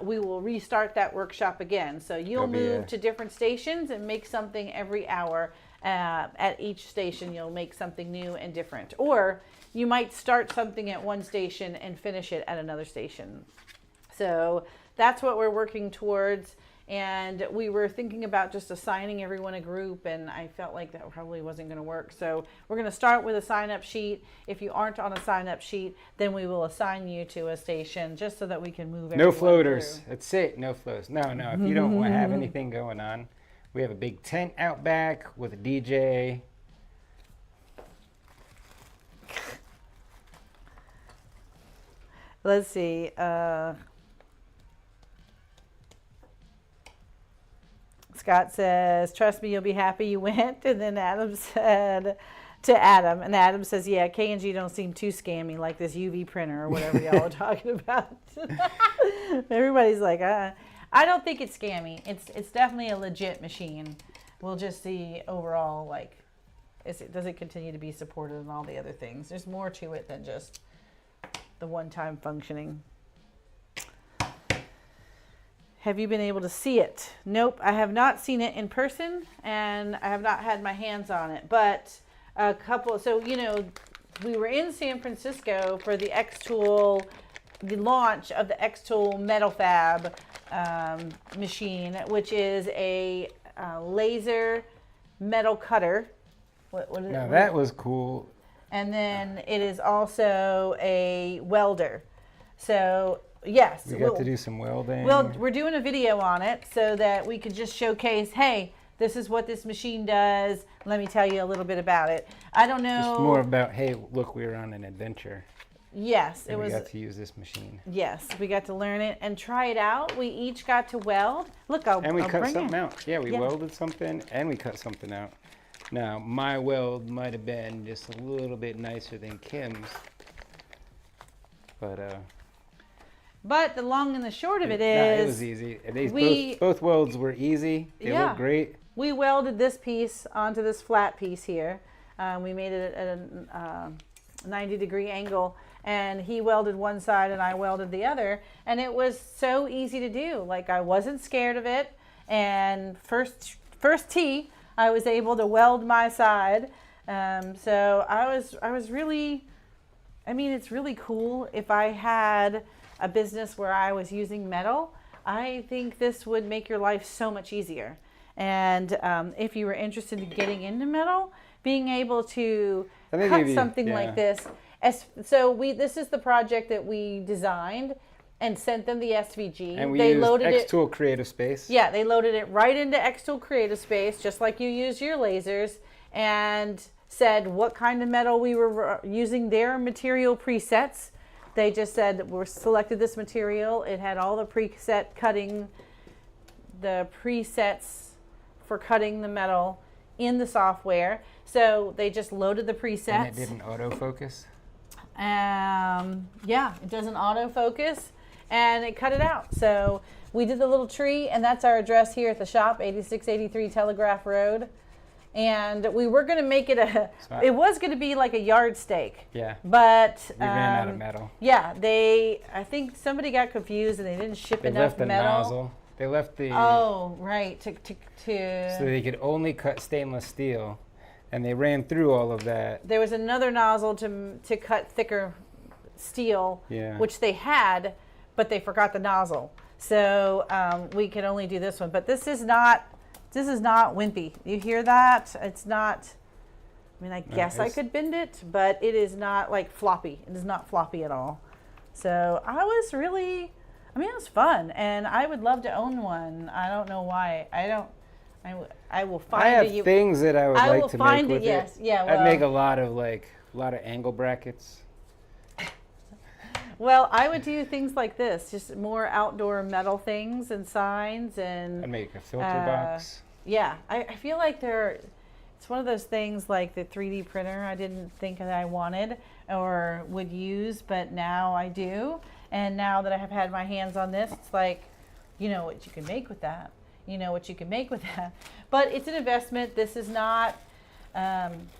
we will restart that workshop again. So you'll move to different stations and make something every hour. At each station, you'll make something new and different. Or you might start something at one station and finish it at another station. So that's what we're working towards. And we were thinking about just assigning everyone a group, and I felt like that probably wasn't going to work. So we're going to start with a sign-up sheet. If you aren't on a sign-up sheet, then we will assign you to a station just so that we can move everyone No floaters. through. That's it. No floats. No. If you don't want to have anything going on, we have a big tent out back with a DJ. Let's see. Scott says, trust me, you'll be happy you went. And then Adam said to Adam, and Adam says, yeah, K&G don't seem too scammy like this UV printer or whatever y'all are talking about. Everybody's like, I don't think it's scammy. It's definitely a legit machine. We'll just see overall, like, does it continue to be supported and all the other things. There's more to it than just the one-time functioning. Have you been able to see it? Nope, I have not seen it in person, and I have not had my hands on it. But a couple, so we were in San Francisco for the X-Tool, the launch of the X-Tool Metal Fab machine, which is a laser metal cutter. What is Now it? that was cool. And then it is also a welder. So yes, We got to do some welding. well, we're doing a video on it so that we could just showcase, hey, this is what this machine does. Let me tell you a little bit about it. I don't know. Just more about, hey, look, we were on an adventure. Yes, it And was. we got to use this machine. Yes, we got to learn it and try it out. We each got to weld. Look, And we I'll cut bring something it. out. Yeah, we Yeah. welded something and we cut something out. Now, my weld might have been just a little bit nicer than Kim's. But the long and the short of it it is, was easy. Both welds were easy. They Yeah. looked great. we welded this piece onto this flat piece here. We made it at a 90-degree angle, and he welded one side and I welded the other, and it was so easy to do. Like, I wasn't scared of it, and first tee, I was able to weld my side. So I was really, I mean, it's really cool. If I had a business where I was using metal, I think this would make your life so much easier. And if you were interested in getting into metal, being able to I think cut maybe, something yeah. like this. This is the project that we designed and sent them the SVG. And we they used loaded it. X-Tool Creative Space. Yeah, they loaded it right into X-Tool Creative Space, just like you use your lasers, and said what kind of metal we were using, their material presets. They just said we selected this material. It had all the the presets for cutting the metal in the software. So they just loaded the presets. And it didn't autofocus? Yeah, it doesn't autofocus, and it cut it out. So we did the little tree, and that's our address here at the shop, 8683 Telegraph Road. And we were going to make it it was going to be like a yard stake. Yeah. But we ran out of metal. Yeah, I think somebody got confused and they didn't ship enough left the metal. nozzle. They left the. Oh, right. To So they could only cut stainless steel, and they ran through all of that. There was another nozzle to cut thicker steel, Yeah. which they had, but they forgot the nozzle. So we could only do this one. But this is not wimpy. You hear that? It's not. I mean, I guess I could bend it, but it is not like floppy. It is not floppy at all. So it was fun, and I would love to own one. I don't know why. I will find I have it. things that I would like to make with yes. it. Yeah, I'd make a lot of angle brackets. Well, I would do things like this, just more outdoor metal things and signs and. I'd make a filter box. Yeah, I feel like it's one of those things like the 3D printer I didn't think that I wanted or would use, but now I do. And now that I have had my hands on this, it's like, you know what you can make with that. You know what you can make with that. But it's an investment. This is not,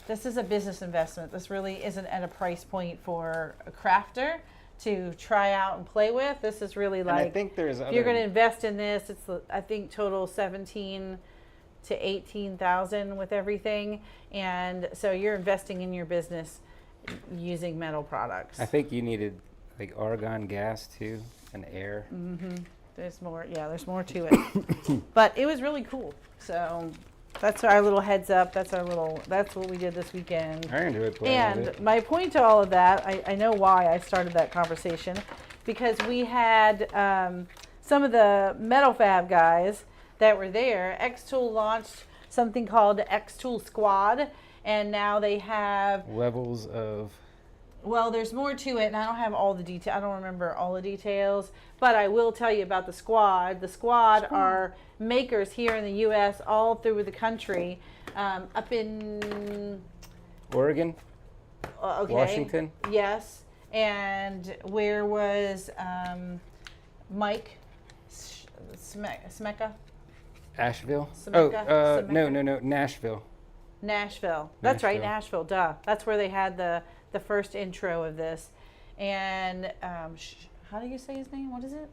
this is a business investment. This really isn't at a price point for a crafter to try out and play with. This is really like, I think there's if you're going to invest in this, it's I think total 17 to 18,000 with everything, and so you're investing in your business using metal products. I think you needed like argon gas too and air. Mm-hmm. There's more. Yeah, there's more to it. But it was really cool. So that's our little heads up. That's what we did this weekend. I enjoyed playing with it. And my point to all of that, I know why I started that conversation, because we had some of the metal fab guys that were there. X-Tool launched something called X-Tool Squad, and now they have levels of. Well, there's more to it, and I don't have all the details. I don't remember all the details, but I will tell you about the Squad. The Squad are makers here in the U.S., all through the country, up in Oregon, okay. Washington. Yes, and where was Mike Smeka? Asheville. Smeka? No, Nashville. Nashville. That's right, Nashville. Duh. That's where they had the first intro of this. And how do you say his name? What is it?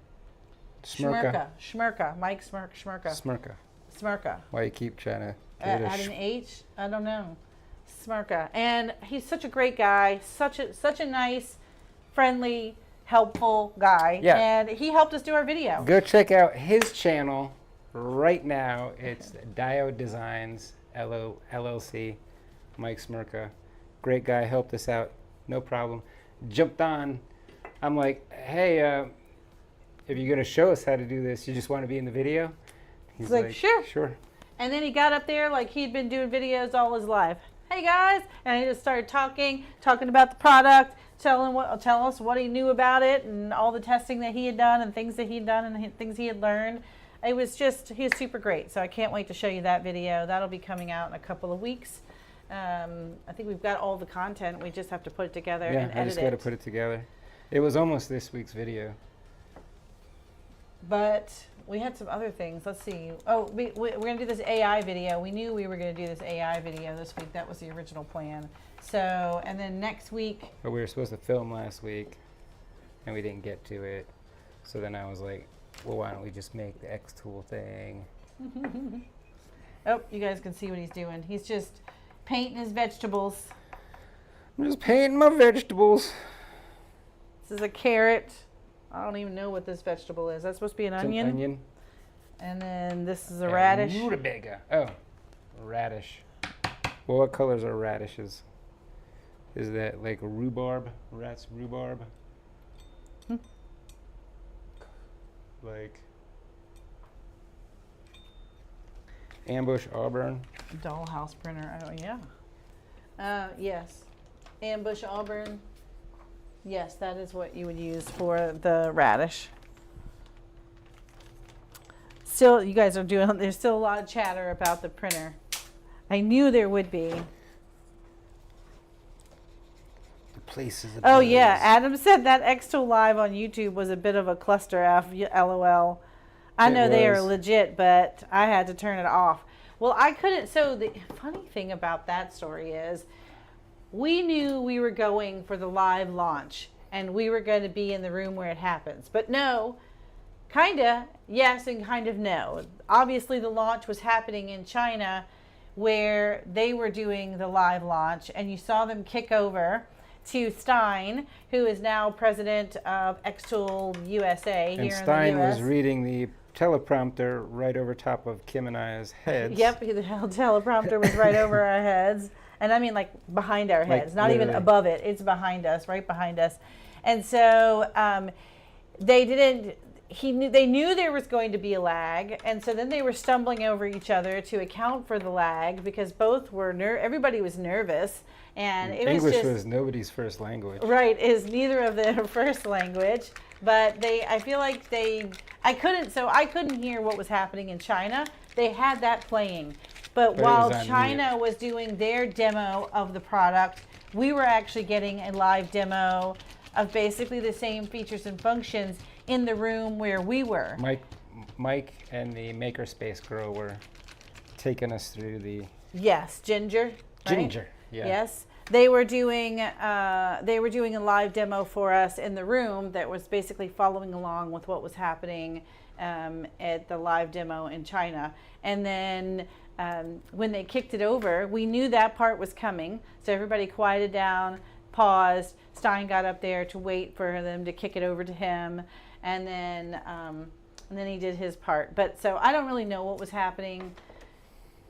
Shmerka. Mike Shmerka. Smurka. Why you keep trying to Add an H? I don't know. Smurka. And he's such a great guy. Such a nice, friendly, helpful guy. Yeah. And he helped us do our video. Go check out his channel right now. It's Diode Designs LLC. Mike Smurka. Great guy, helped us out, no problem. Jumped on. I'm like, hey, if you're going to show us how to do this, you just want to be in the video? He's like, sure. Sure. And then he got up there like he'd been doing videos all his life. Hey guys, and he just started talking about the product, tell us what he knew about it and all the testing that he had done and things that he'd done and things he had learned. He was super great. So I can't wait to show you that video. That'll be coming out in a couple of weeks. I think we've got all the content. We just have to put it together and edit it. Yeah, I just got to put it together. It was almost this week's video. But we had some other things. Let's see. Oh, we're going to do this AI video. We knew we were going to do this AI video this week. That was the original plan. So, and then next week. But we were supposed to film last week, and we didn't get to it. So then I was like, well, why don't we just make the X-Tool thing? Oh, you guys can see what he's doing. He's just painting his vegetables. I'm just painting my vegetables. This is a carrot. I don't even know what this vegetable is. That's supposed to be an onion? An onion. And then this is a radish. Rutabaga. Oh, radish. Well, what colors are radishes? Is that like rhubarb? Rat's rhubarb? Like ambush auburn? Dollhouse printer. Oh, yeah. Yes. Ambush auburn. Yes, that is what you would use for the radish. Still, you guys are doing, there's still a lot of chatter about the printer. I knew there would be. The place is Oh, yeah. Adam said that Xtool Live on YouTube was a bit of a cluster F, LOL. I know they are legit, but I had to turn it off. Well, I couldn't. So the funny thing about that story is we knew we were going for the live launch and we were going to be in the room where it happens. But no, kind of yes and kind of no. Obviously, the launch was happening in China where they were doing the live launch, and you saw them kick over to Stein, who is now president of Xtool USA here in the US. And Stein was reading the teleprompter right over top of Kim and I's heads. Yep, the teleprompter was right over our heads. And I mean like behind our heads, not even above it. It's behind us, right behind us. And so they knew there was going to be a lag, and so then they were stumbling over each other to account for the lag because both were everybody was nervous, and it English was nobody's first language. Right, is neither of their first language, but I feel like I couldn't hear what was happening in China. They had that playing, but while China was doing their demo of the product, we were actually getting a live demo of basically the same features and functions in the room where we were. Mike and the Makerspace girl were taking us through the... Yes, Ginger. Right? Ginger, yeah. Yes. They were doing a live demo for us in the room that was basically following along with what was happening at the live demo in China. And then when they kicked it over, we knew that part was coming. So everybody quieted down, paused. Stein got up there to wait for them to kick it over to him. And then he did his part. But so I don't really know what was happening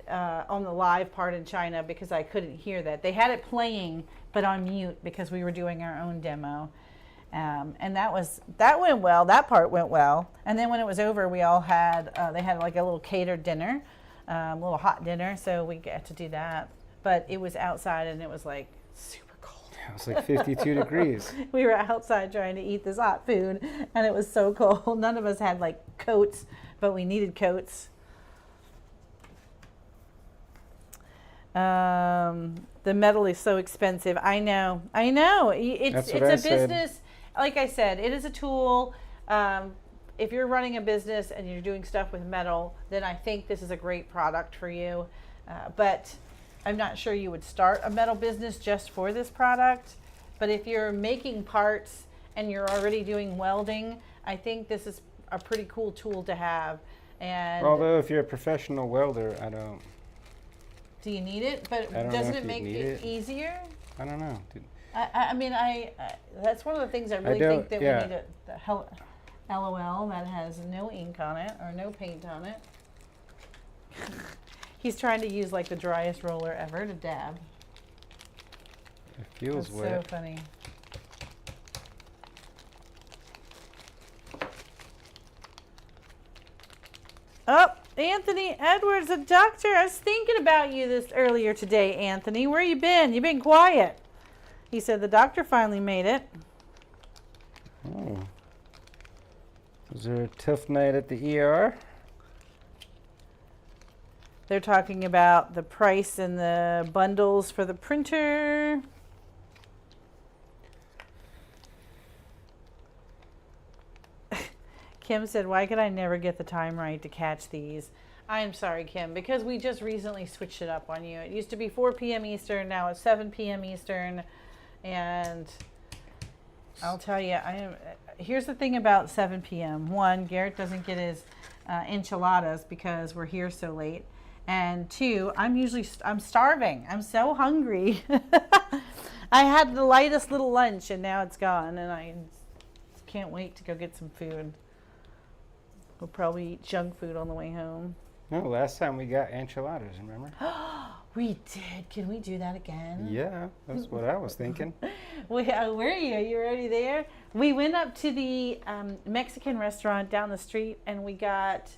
on the live part in China because I couldn't hear that. They had it playing, but on mute because we were doing our own demo. And that went well. That part went well. And then when it was over, we all had they had like a little catered dinner, a little hot dinner. So we got to do that. But it was outside and it was like super. It was like 52 degrees. We were outside trying to eat this hot food, and it was so cold. None of us had like coats, but we needed coats. The metal is so expensive. I know. It's a business. Like I said, it is a tool. If you're running a business and you're doing stuff with metal, then I think this is a great product for you. But I'm not sure you would start a metal business just for this product, but if you're making parts and you're already doing welding, I think this is a pretty cool tool to have. And although if you're a professional welder, I don't. Do you need it? But doesn't it make it easier? I don't know. I mean, that's one of the things I really think that we need LOL that has no ink on it or no paint on it. He's trying to use like the driest roller ever to dab. It feels wet. That's so funny. Oh, Anthony Edwards, a doctor. I was thinking about you this earlier today, Anthony. Where you been? You've been quiet. He said the doctor finally made it. Oh. Was there a tough night at the ER? They're talking about the price and the bundles for the printer. Kim said, why could I never get the time right to catch these? I'm sorry, Kim, because we just recently switched it up on you. It used to be 4 p.m. Eastern, now it's 7 p.m. Eastern. And I'll tell you, here's the thing about 7 p.m. One, Garrett doesn't get his enchiladas because we're here so late. And two, I'm starving. I'm so hungry. I had the lightest little lunch and now it's gone and I can't wait to go get some food. We'll probably eat junk food on the way home. No, last time we got enchiladas, remember? We did. Can we do that again? Yeah, that's what I was thinking. Where are you? Are you already there? We went up to the Mexican restaurant down the street and we got,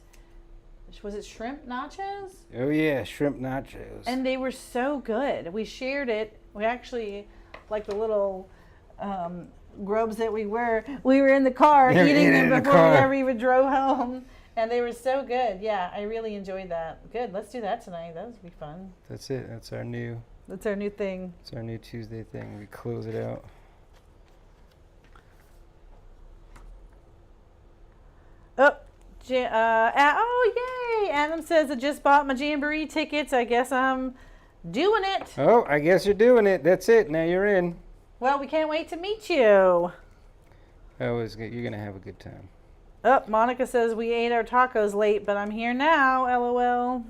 was it shrimp nachos? Oh yeah, shrimp nachos. And they were so good. We shared it. We actually, like the little grubs that we were in the car eating them before we ever even drove home. And they were so good. Yeah, I really enjoyed that. Good. Let's do that tonight. That would be fun. That's it. That's our new thing. It's our new Tuesday thing. We close it out. Oh, yay! Adam says, I just bought my Jamboree tickets. I guess I'm doing it. Oh, I guess you're doing it. That's it. Now you're in. Well, we can't wait to meet you. Oh, you're going to have a good time. Oh, Monica says, we ate our tacos late, but I'm here now. LOL.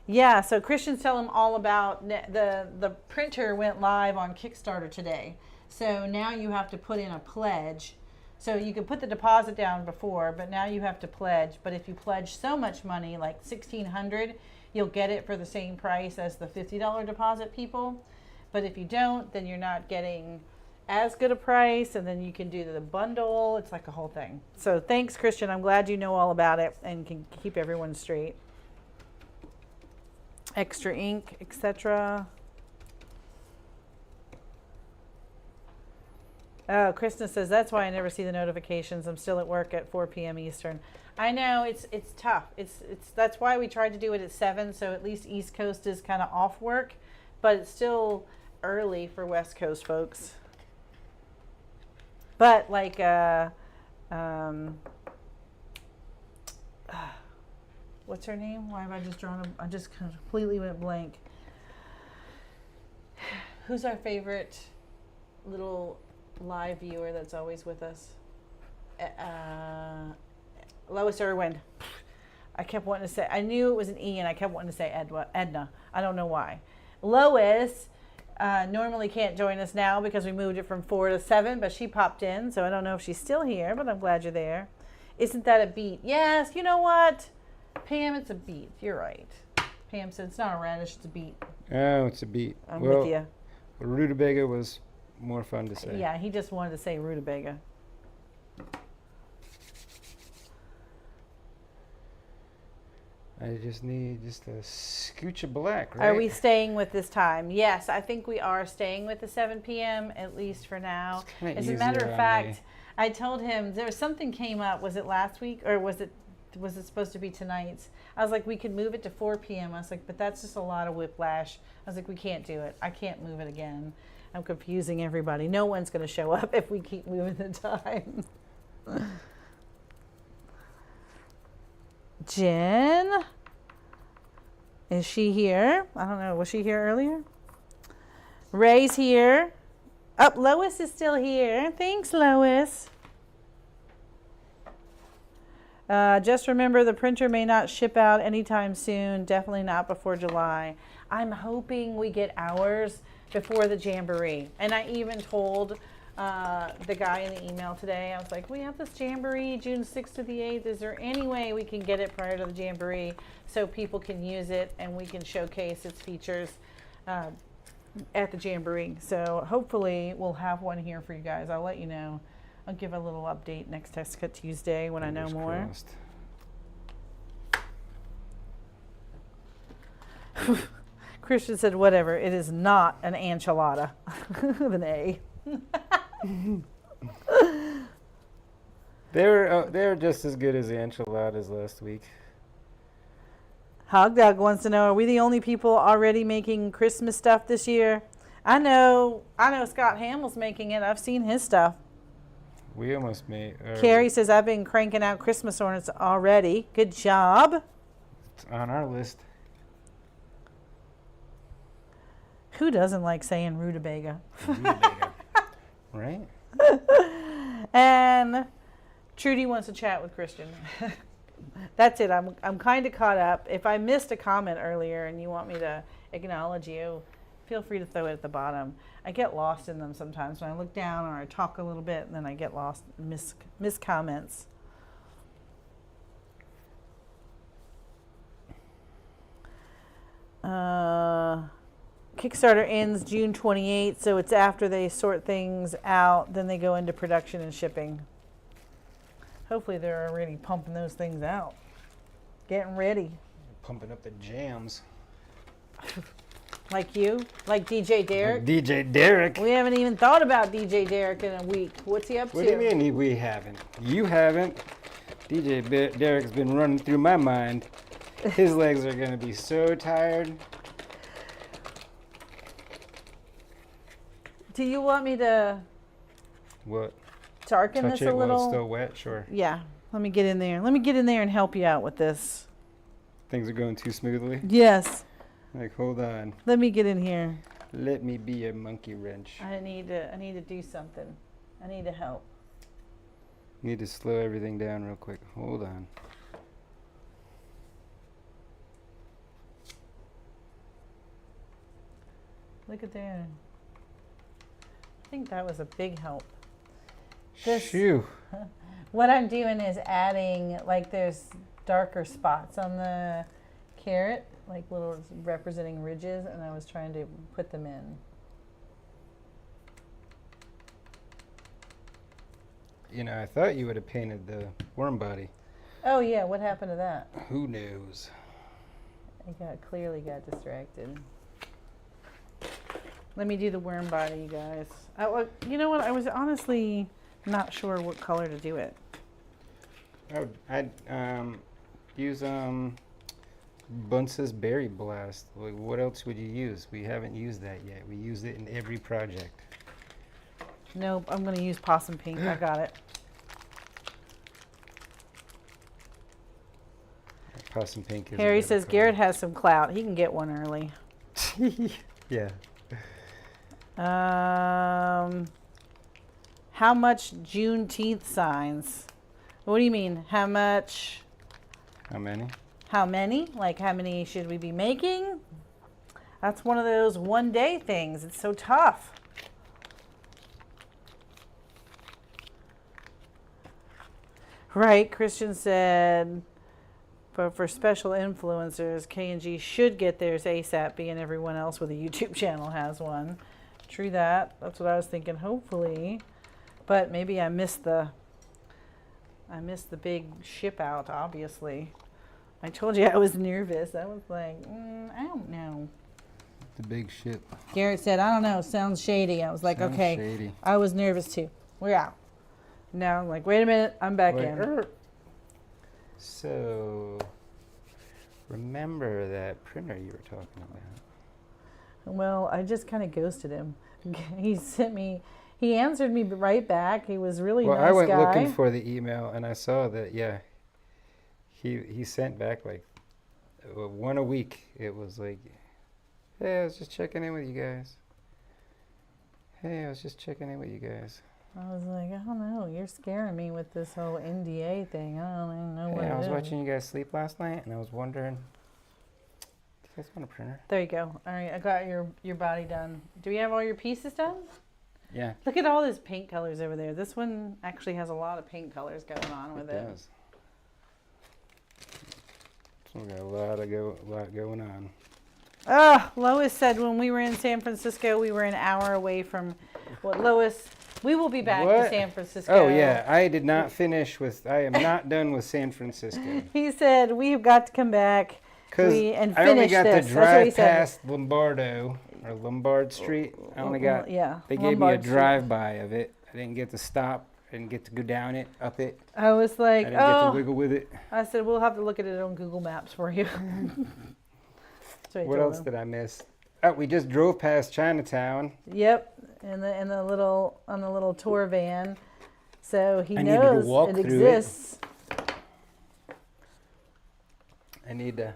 Yeah, so Christian's telling them all about the printer went live on Kickstarter today. So now you have to put in a pledge. So you could put the deposit down before, but now you have to pledge. But if you pledge so much money, like $1,600, you'll get it for the same price as the $50 deposit people. But if you don't, then you're not getting as good a price, and then you can do the bundle. It's like a whole thing. So thanks, Christian. I'm glad you know all about it and can keep everyone straight. Extra ink, etc. Oh, Kristen says, that's why I never see the notifications. I'm still at work at 4 p.m. Eastern. I know, it's tough. That's why we tried to do it at 7, so at least East Coast is kind of off work, but it's still early for West Coast folks. But like, what's her name? Why have I just drawn I just completely went blank. Who's our favorite little live viewer that's always with us? Lois Irwin. I kept wanting to say, I knew it was an E and I kept wanting to say Edna. I don't know why. Lois normally can't join us now because we moved it from 4 to 7, but she popped in, so I don't know if she's still here, but I'm glad you're there. Isn't that a beet? Yes, you know what? Pam, it's a beet. You're right. Pam said it's not a radish, it's a beet. Oh, it's a beet. I'm with you. Rutabaga was more fun to say. Yeah, he just wanted to say rutabaga. I just need just a scooch of black, right? Are we staying with this time? Yes, I think we are staying with the 7 p.m., at least for now. As a matter of fact, I told him there was something came up. Was it last week or was it supposed to be tonight's? I was like, we could move it to 4 p.m. I was like, but that's just a lot of whiplash. I was like, we can't do it. I can't move it again. I'm confusing everybody. No one's going to show up if we keep moving the time. Jen, is she here? I don't know. Was she here earlier? Ray's here. Oh, Lois is still here. Thanks, Lois. Just remember the printer may not ship out anytime soon. Definitely not before July. I'm hoping we get ours before the Jamboree. And I even told the guy in the email today, I was like, we have this Jamboree June 6th to the 8th. Is there any way we can get it prior to the Jamboree so people can use it and we can showcase its features at the Jamboree? So hopefully we'll have one here for you guys. I'll let you know. I'll give a little update next Test Cut Tuesday when I know more. Christian said, whatever, it is not an enchilada. With an A. They're just as good as the enchiladas last week. Hog Dog wants to know, are we the only people already making Christmas stuff this year? I know Scott Hamill's making it. I've seen his stuff. We almost made. Carrie says, I've been cranking out Christmas ornaments already. Good job. It's on our list. Who doesn't like saying rutabaga? Rutabaga. Right? And Trudy wants to chat with Christian. That's it. I'm kind of caught up. If I missed a comment earlier and you want me to acknowledge you, feel free to throw it at the bottom. I get lost in them sometimes when I look down or I talk a little bit and then I get lost, miss comments. Kickstarter ends June 28th, so it's after they sort things out, then they go into production and shipping. Hopefully they're already pumping those things out. Getting ready. Pumping up the jams. Like you? Like DJ Derek? Like DJ Derek. We haven't even thought about DJ Derek in a week. What's he up to? What do you mean we haven't? You haven't. DJ Derek's been running through my mind. His legs are going to be so tired. Do you want me to What? darken Touch this it a little? while it's still wet? Sure. Yeah. Let me get in there. Let me get in there and help you out with this. Things are going too smoothly. Yes. Like, hold on. Let me get in here. Let me be a monkey wrench. I need to do something. I need to help. Need to slow everything down real quick. Hold on. Look at there. I think that was a big help. This- Shoo. What I'm doing is adding, like, there's darker spots on the carrot, like little representing ridges, and I was trying to put them in. You know, I thought you would have painted the worm body. Oh yeah, what happened to that? Who knows? I clearly got distracted. Let me do the worm body, you guys. You know what? I was honestly not sure what color to do it. I'd use Bunce's Berry Blast. Like, what else would you use? We haven't used that yet. We used it in every project. Nope, I'm going to use Possum Pink. I got it. Possum Pink is a Harry better says color. Garrett has some clout. He can get one early. Yeah. How much Juneteenth signs? What do you mean? How much? How many? How many? Like, how many should we be making? That's one of those one-day things. It's so tough. Right, Christian said, but for special influencers, K&G should get theirs ASAP, being everyone else with a YouTube channel has one. True that. That's what I was thinking, hopefully. But maybe I missed the big ship out, obviously. I told you I was nervous. I was like, I don't know. The big ship. Garrett said, I don't know, sounds shady. I was like, Sounds okay. shady. I was nervous too. We're out. Now I'm like, wait a minute, I'm back Wait, in. So, remember that printer you were talking about? Well, I just kind of ghosted him. He answered me right back. He was really Well, nice I went guy. looking for the email and I saw that, yeah, he sent back like one a week. It was like, hey, I was just checking in with you guys. Hey, I was just checking in with you guys. I was like, I don't know. You're scaring me with this whole NDA thing. I don't even know what Hey, it I was is. watching you guys sleep last night and I was wondering, do you guys want a printer? There you go. All right, I got your body done. Do we have all your pieces done? Yeah. Look at all those paint colors over there. This one actually has a lot of paint colors going on with it. Does. So we got a lot going on. Lois said when we were in San Francisco, we were an hour away from what Lois. We will be back to What? San Francisco. Oh yeah, I did not finish with. I am not done with San Francisco. He said we've got to come back Because and I only finish got this. to That's what he drive said. past Lombardo or Lombard Street. I only got. Yeah. They gave me a Lombard Street. drive-by of it. I didn't get to stop. I didn't get to go down it, up it. I was I like, didn't get to oh. wiggle with it. I said we'll have to look at it on Google Maps for you. So What else did I miss? Oh, we just drove past Chinatown. Yep, in the little tour van. So he I needed to knows walk it through it. exists. I need to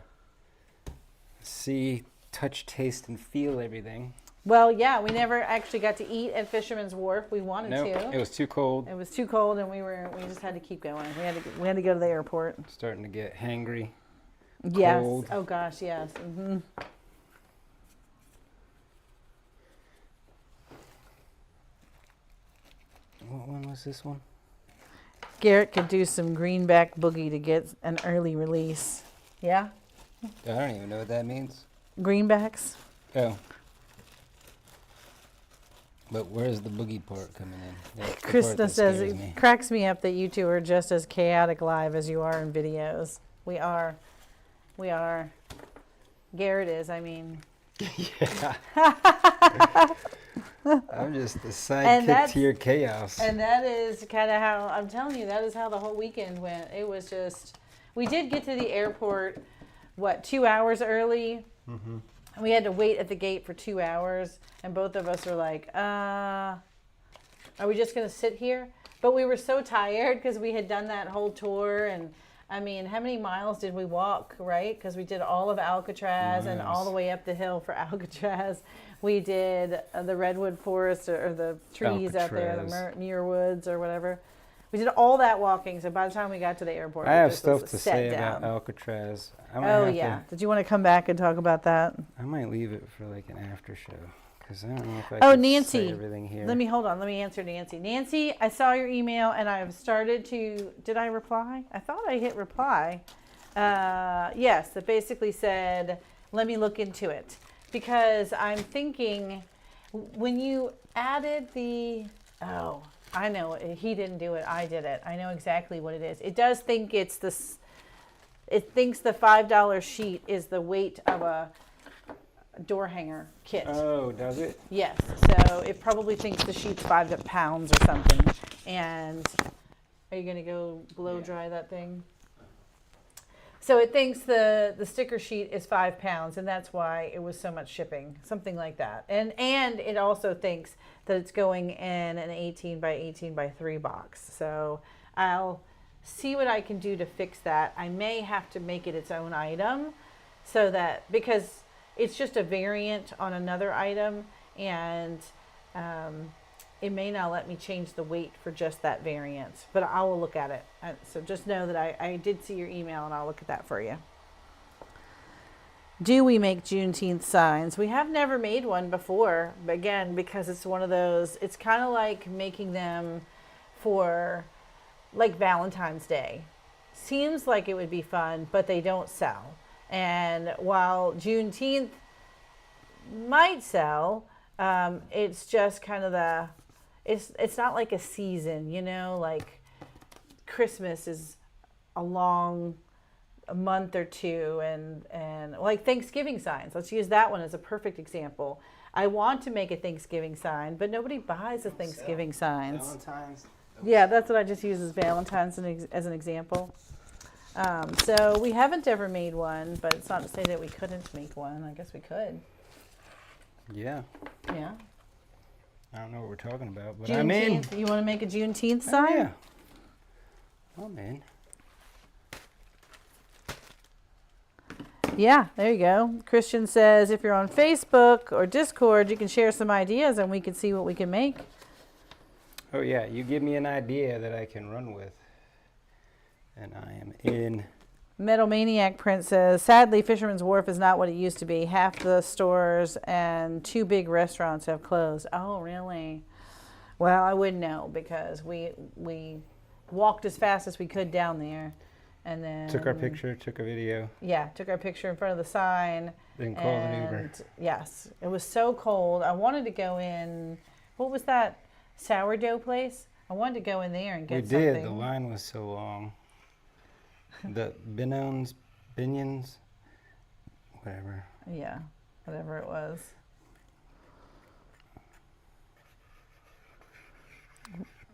see, touch, taste, and feel everything. Well, yeah, we never actually got to eat at Fisherman's Wharf. We wanted Nope, to. it was too cold. It was too cold, and we just had to keep going. We had to go to the airport. Starting to get hangry. Yes. Cold. Oh gosh, yes. What one was this one? Garrett could do some greenback boogie to get an early release. Yeah? I don't even know what that means. Greenbacks? Oh. But where's the boogie part coming in? That's the part Krista that says scares it me. cracks me up that you two are just as chaotic live as you are in videos. We are. We are. Garrett is, I mean. Yeah. I'm just the And sidekick to your chaos. And that is kind of how, I'm telling you, that is how the whole weekend went. It was just, we did get to the airport, 2 hours early? Mm-hmm. We had to wait at the gate for 2 hours, and both of us were like, are we just going to sit here? But we were so tired because we had done that whole tour, and I mean, how many miles did we walk, right? Because we did all of Alcatraz and all the way up the hill for Alcatraz. We did the redwood forest or the trees out there, the Muir Woods or whatever. We did all that walking, so by the time we got to the airport, I we have just stuff was to sat say down. about Alcatraz. Oh, yeah. Did you want to come back and talk about that? I might leave it for like an after show because I don't know if I Oh, can Nancy. say everything here. Let me answer Nancy. Nancy, I saw your email and I've started to, did I reply? I thought I hit reply. Yes, that basically said, let me look into it. Because I'm thinking, when you added the, oh, I know, he didn't do it, I did it. I know exactly what it is. It does think it's this, it thinks the $5 sheet is the weight of a door hanger kit. Oh, does it? Yes, so it probably thinks the sheet's 5 pounds or something. And are you gonna go blow dry that thing? So it thinks the sticker sheet is 5 pounds, and that's why it was so much shipping, something like that. And it also thinks that it's going in an 18 by 18 by 3 box. So I'll see what I can do to fix that. I may have to make it its own item, so that, because it's just a variant on another item, and it may not let me change the weight for just that variant, but I will look at it. So just know that I did see your email, and I'll look at that for you. Do we make Juneteenth signs? We have never made one before, but again, because it's one of those, it's kind of like making them for like Valentine's Day. Seems like it would be fun, but they don't sell. And while Juneteenth might sell, it's just kind of the, it's not like a season, you know, like Christmas is a month or two, and like Thanksgiving signs. Let's use that one as a perfect example. I want to make a Thanksgiving sign, but nobody buys a Thanksgiving signs. Valentine's. Yeah, that's what I just used as Valentine's as an example. So we haven't ever made one, but it's not to say that we couldn't make one. I guess we could. Yeah. Yeah. I don't know what we're talking about, but I'm in. Juneteenth. You want to make a Juneteenth Oh, sign? yeah. I'm in. Yeah, there you go. Christian says if you're on Facebook or Discord, you can share some ideas and we can see what we can make. Oh, yeah. You give me an idea that I can run with, and I am in. Metal Maniac Print says, sadly, Fisherman's Wharf is not what it used to be. Half the stores and 2 big restaurants have closed. Oh, really? Well, I wouldn't know because we walked as fast as we could down there, and then Took our picture, took a video, Yeah, took our picture in front of the sign. then called an Uber. And yes, it was so cold. I wanted to go in. What was that sourdough place? I wanted to go in there and get We something. did. The line was so long. The binions, whatever. Yeah, whatever it was.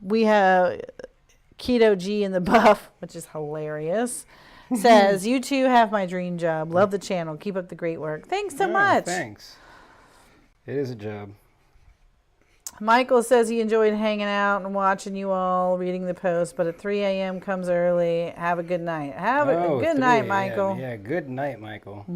We have Keto G in the buff, which is hilarious. Says, you two have my dream job. Love the channel. Keep up the great work. Thanks so much. Thanks. It is a job. Michael says he enjoyed hanging out and watching you all, reading the post, but at 3 a.m. comes early. Have a good night. Have a good 3 night, a.m. Michael. Yeah, good night, Michael.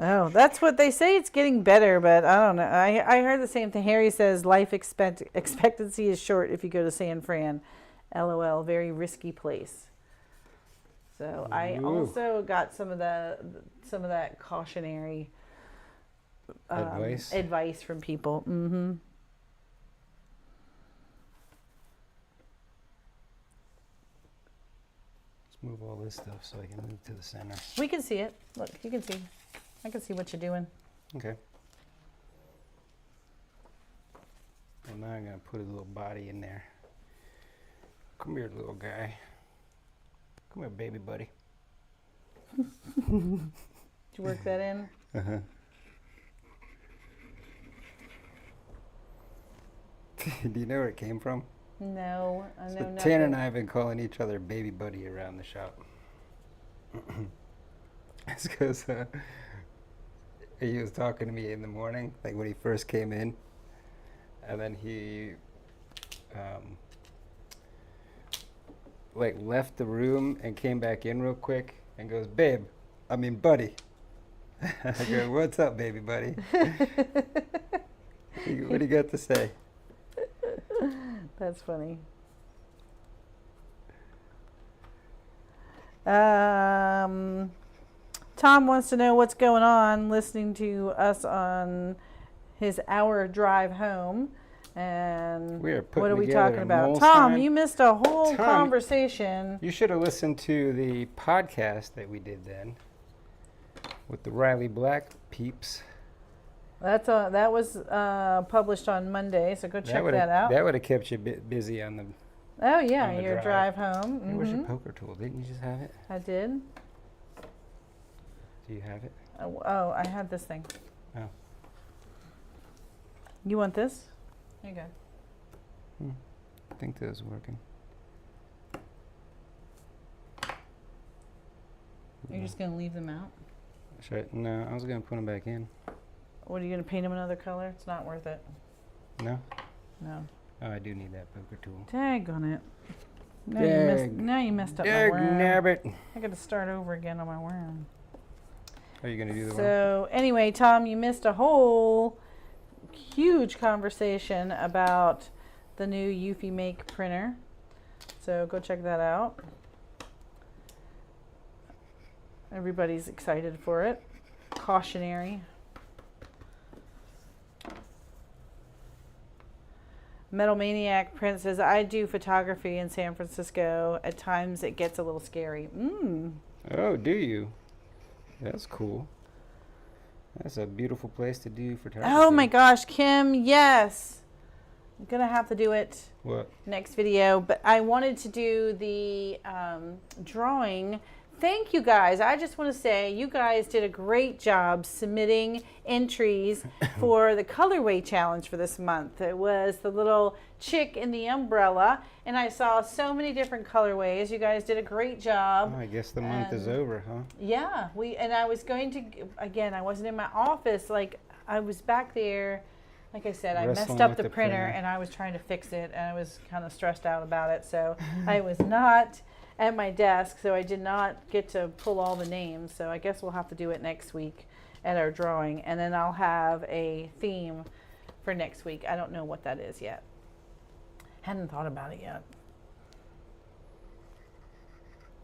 Oh, that's what they say. It's getting better, but I don't know. I heard the same thing. Harry says life expectancy is short if you go to San Fran. LOL, very risky place. So I Ooh. also got some of that cautionary advice from people. Mm-hmm. Let's move all this stuff so I can move to the center. We can see it. Look, you can see. I can see what you're doing. Okay. Well, now I'm going to put a little body in there. Come here, little guy. Come here, baby buddy. Did you work that in? Uh-huh. Do you know where it came from? No, I know So nothing. Tanner and I have been calling each other baby buddy around the shop. It's because he was talking to me in the morning, like when he first came in, and then he like left the room and came back in real quick and goes, "Babe, I mean buddy." I go, "What's up, baby buddy?" What do you got to say? That's funny. Tom wants to know what's going on listening to us on his hour drive home. And We are what putting are we together talking a about? mole Tom, sign. you missed a whole Tom, conversation. You should have listened to the podcast that we did then with the Riley Black peeps. That was published on Monday, so go check that out. That would have kept you a bit busy on the. Oh yeah, on the your drive home. Hey, where's your Mhm. poker tool? Didn't you just have it? I did. Do you have it? Oh, I had this thing. Oh. You want this? There you go. I think this is working. You're just gonna leave them out? No, I was gonna put them back in. What, are you gonna paint them another color? It's not worth it. No? No. Oh, I do need that poker tool. Dag on it. Now you messed up my Dag worm. nabbit. I got to start over again on my worm. Are you gonna do the one? So anyway, Tom, you missed a whole huge conversation about the new Eufy Make printer. So go check that out. Everybody's excited for it. Cautionary. Metal Maniac Print says, I do photography in San Francisco. At times it gets a little scary. Oh, do you? That's cool. That's a beautiful place to do photography. Oh my gosh, Kim, yes. I'm going to have to do it What? next video, but I wanted to do the drawing. Thank you guys. I just want to say you guys did a great job submitting entries for the colorway challenge for this month. It was the little chick in the umbrella, and I saw so many different colorways. You guys did a great job. Oh, I guess the month is over, huh? Yeah, and I was going to, again, I wasn't in my office. Like, I was back there. Like I said, I messed Wrestling up with the the printer, printer. and I was trying to fix it, and I was kind of stressed out about it. So I was not at my desk, so I did not get to pull all the names. So I guess we'll have to do it next week at our drawing, and then I'll have a theme for next week. I don't know what that is yet. Hadn't thought about it yet.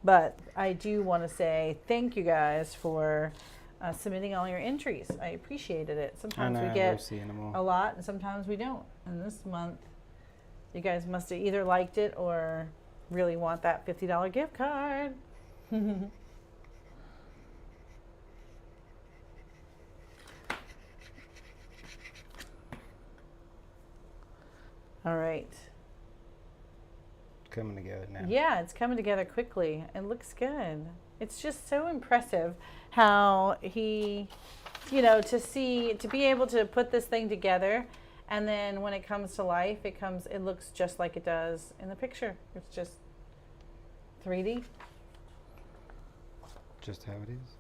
But I do want to say thank you guys for submitting all your entries. I appreciated it. Sometimes we get a lot, and sometimes we don't. And this month, you guys must have either liked it or really want that $50 gift card. All right. Coming together now. Yeah, it's coming together quickly. It looks good. It's just so impressive how he, to be able to put this thing together, and then when it comes to life, it looks just like it does in the picture. It's just 3D. Just how it is.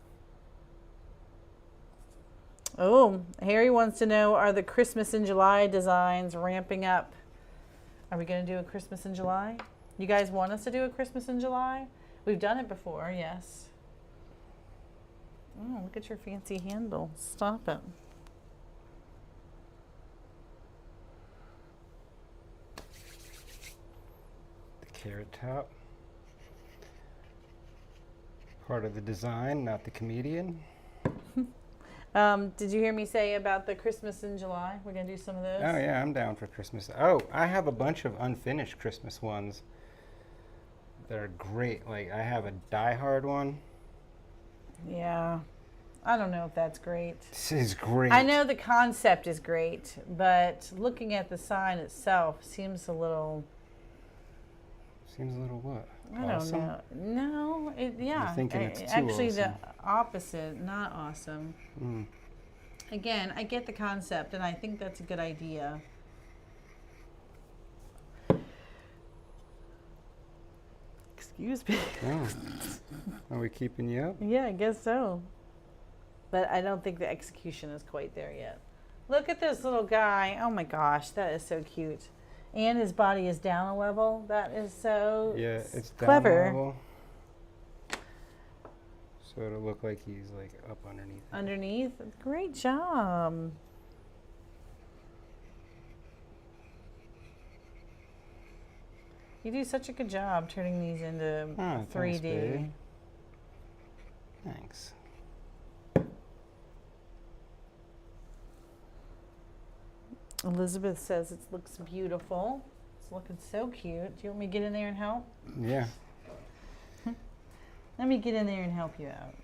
Oh, Harry wants to know, are the Christmas in July designs ramping up? Are we going to do a Christmas in July? You guys want us to do a Christmas in July? We've done it before, yes. Oh, look at your fancy handle. Stop it. The carrot top. Part of the design, not the comedian. Did you hear me say about the Christmas in July? We're going to do some of those. Oh yeah, I'm down for Christmas. Oh, I have a bunch of unfinished Christmas ones that are great. Like I have a Die Hard one. Yeah. I don't know if that's great. This is great. I know the concept is great, but looking at the sign itself seems a little... Seems a little what? I don't know. No, yeah. You're thinking it's too actually, awesome. the opposite, not awesome. Mm. Again, I get the concept, and I think that's a good idea. Excuse me. Oh. Are we keeping you up? Yeah, I guess so. But I don't think the execution is quite there yet. Look at this little guy. Oh my gosh, that is so cute. And his body is down a level. That is so It's clever. down level. So it'll look like he's like up underneath. Underneath. Great job. You do such a good job turning these into 3D. Thanks, babe. Thanks. Elizabeth says it looks beautiful. It's looking so cute. Do you want me to get in there and help? Yeah. Let me get in there and help you out.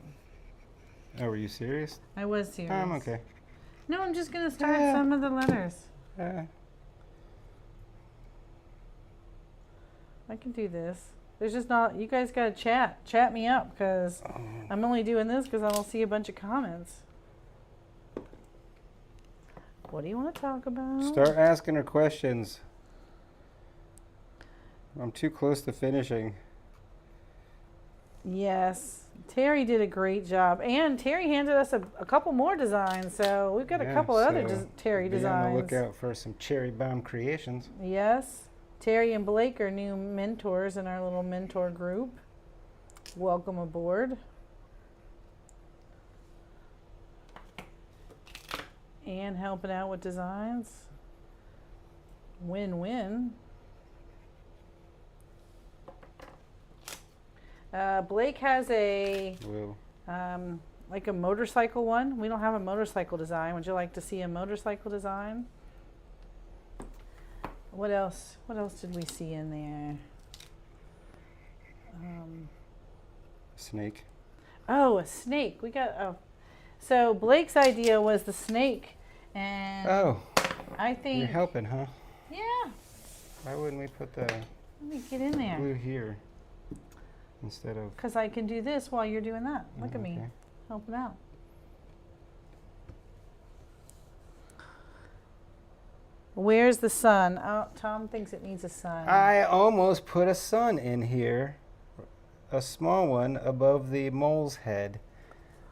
Oh, were you serious? I was serious. I'm okay. No, I'm just going to start some of the letters. I can do this. There's just not, you guys got to chat me up, because I'm only doing this because I don't see a bunch of comments. What do you want to talk about? Start asking her questions. I'm too close to finishing. Yes. Terry did a great job. And Terry handed us a couple more designs, so we've got a couple other Terry designs. Be on the lookout for some cherry bomb creations. Yes. Terry and Blake are new mentors in our little mentor group. Welcome aboard. And helping out with designs. Win-win. Blake has a like a motorcycle one. We don't have a motorcycle design. Would you like to see a motorcycle design? What else? What else did we see in there? Snake. Oh, a snake. We got a. So Blake's idea was the snake, and I think you're helping, huh? Yeah. Why wouldn't we put the Let me get in there. blue here instead of? Because I can do this while you're doing that. Look at me, helping out. Where's the sun? Oh, Tom thinks it needs a sun. I almost put a sun in here, a small one above the mole's head.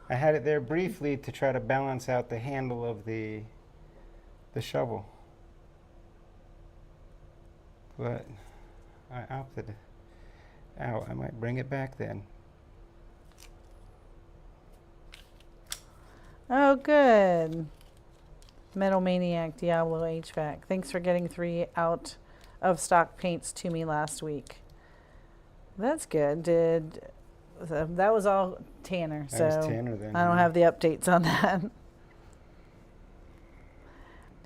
I had it there briefly to try to balance out the handle of the shovel. But I opted out. I might bring it back then. Oh, good. Metal Maniac Diablo HVAC. Thanks for getting 3 out of stock paints to me last week. That's good. That was all Tanner, so That was Tanner then, I don't huh? have the updates on that.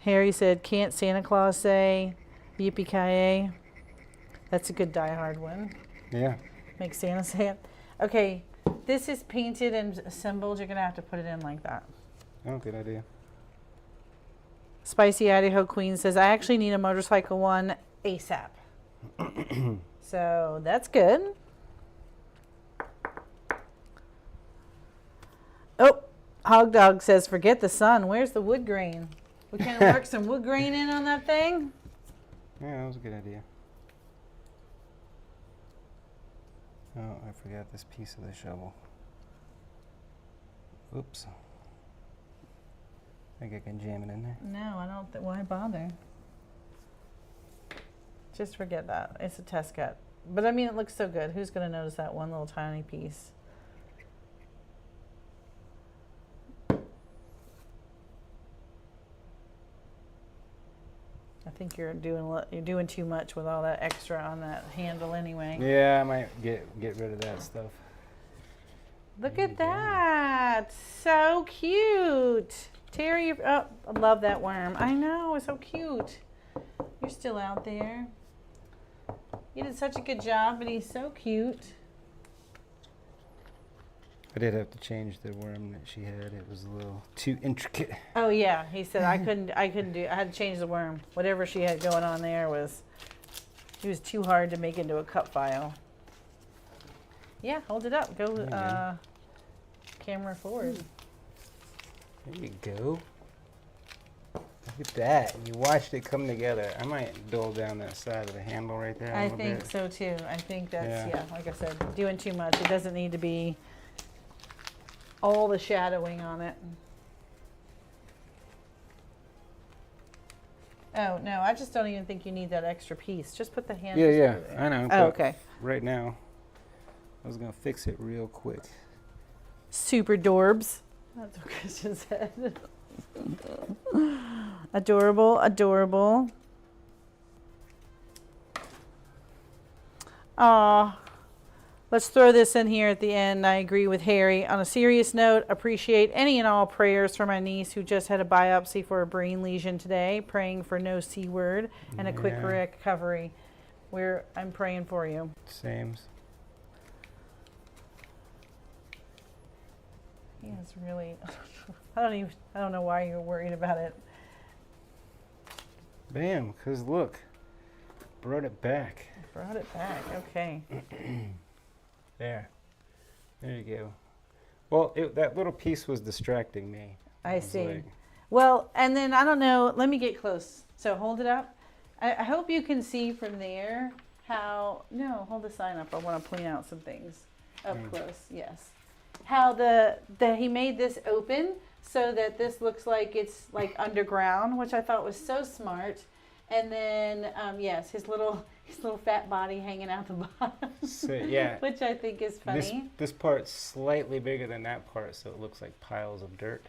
Harry said, "Can't Santa Claus say yippee-ki-yay?" That's a good Die Hard one. Yeah. Make Santa say it. Okay, this is painted and assembled. You're gonna have to put it in like that. Oh, good idea. Spicy Idaho Queen says, "I actually need a motorcycle one ASAP." So that's good. Oh, Hog Dog says, "Forget the sun. Where's the wood grain? We can't work some wood grain in on that thing?" Yeah, that was a good idea. Oh, I forgot this piece of the shovel. Oops. I think I can jam it in there. No, I don't. Why bother? Just forget that. It's a test cut. But I mean, it looks so good. Who's going to notice that one little tiny piece? I think you're doing too much with all that extra on that handle anyway. Yeah, I might get rid of that stuff. Look There at you go. that. So cute. Terry, oh, I love that worm. I know, it's so cute. You're still out there. You did such a good job, but he's so cute. I did have to change the worm that she had. It was a little too intricate. Oh yeah, he said I couldn't do, I had to change the worm. Whatever she had going on there it was too hard to make into a cup file. Yeah, hold it up. Go, There you go. camera forward. There you go. Look at that. You watched it come together. I might dull down that side of the handle right there. I think so too. I think that's, yeah, like I said, doing too much. It doesn't need to be all the shadowing on it. Oh, no, I just don't even think you need that extra piece. Just put the handle. Yeah, I know. Oh, but okay. Right now, I was going to fix it real quick. Super dorbs. That's what Christian said. Adorable, adorable. Aw. Let's throw this in here at the end. I agree with Harry. On a serious note, appreciate any and all prayers for my niece who just had a biopsy for a brain lesion today. Praying for no C word and a quick Yeah. recovery. I'm praying for you. Sames. He is really. I don't know why you're worried about it. Bam, because look, brought it back. Brought it back. Okay. There you go. Well, that little piece was distracting me. I was see. like, Well, and then I don't know. Let me get close. So hold it up. I hope you can see from there how. No, hold the sign up. I want to point out some things up close. Yes. How he made this open so that this looks like it's like underground, which I thought was so smart. And then yes, his little fat body hanging out the bottom. So, yeah. Which I think is funny. This part's slightly bigger than that part, so it looks like piles of dirt.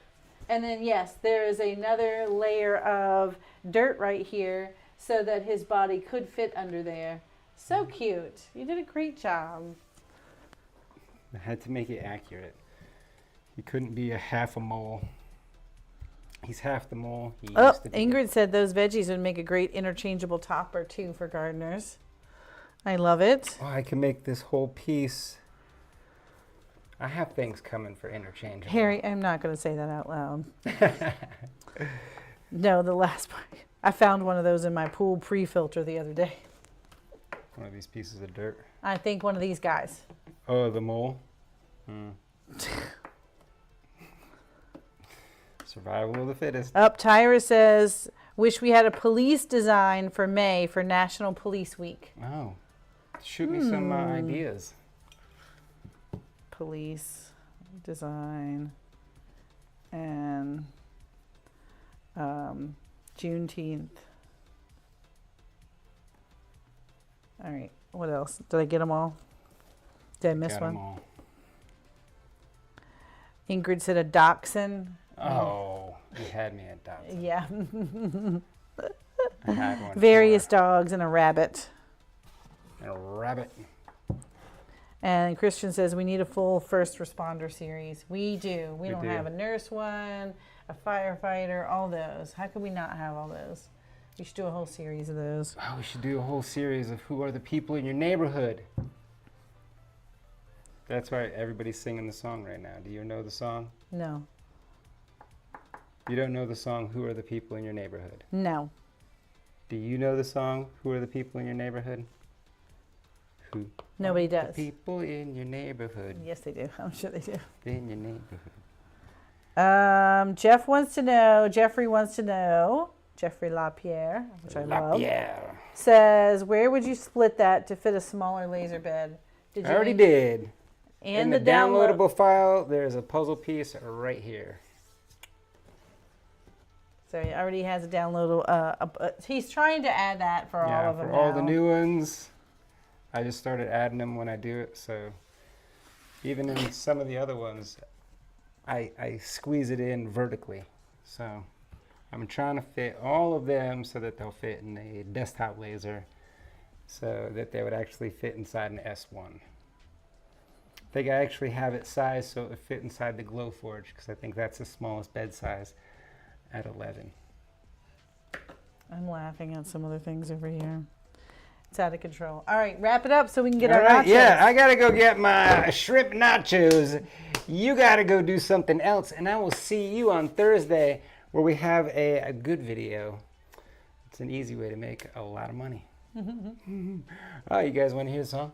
And then yes, there is another layer of dirt right here so that his body could fit under there. So cute. You did a great job. I had to make it accurate. He couldn't be a half a mole. He's half the mole. He Oh, used to be. Ingrid said those veggies would make a great interchangeable topper too for gardeners. I love it. Oh, I can make this whole piece. I have things coming for interchangeable. Harry, I'm not going to say that out loud. No, the last part. I found one of those in my pool pre-filter the other day. One of these pieces of dirt. I think one of these guys. Oh, the mole? Survival of the fittest. Tyra says, wish we had a police design for May for National Police Week. Oh, shoot me some ideas. Police design and Juneteenth. All right, what else? Did I get them all? Did I miss Got 'em one? all. Ingrid said a dachshund. Oh, you had me at that. Yeah. I had one. Various dogs and a rabbit. And a rabbit. And Christian says we need a full first responder series. We do. We don't do. have a nurse one, a firefighter, all those. How could we not have all those? We should do a whole series of those. Oh, we should do a whole series of who are the people in your neighborhood. That's why everybody's singing the song right now. Do you know the song? No. You don't know the song, Who Are the People in Your Neighborhood? No. Do you know the song, Who Are the People in Your Neighborhood? Who? Nobody are does. The people in your neighborhood. Yes, they do. I'm sure they do. In your neighborhood. Jeffrey wants to know, Jeffrey LaPierre, which I love, LaPierre. says, where would you split that to fit a smaller laser bed? Did I already did. And in the downloadable file, there's a puzzle piece right here. So he already has a downloadable. He's trying to add that for all of them for all now. the new ones. I just started adding them when I do it, so even in some of the other ones, I squeeze it in vertically. So I'm trying to fit all of them so that they'll fit in a desktop laser, so that they would actually fit inside an S1. I think I actually have it sized so it would fit inside the glow forge because I think that's the smallest bed size at 11. I'm laughing at some other things over here. It's out of control. All right, wrap it up so we can get All our right, nachos. yeah, I gotta go get my shrimp nachos. You gotta go do something else, and I will see you on Thursday where we have a good video. It's an easy way to make a lot of money. Oh, you guys want to hear the song?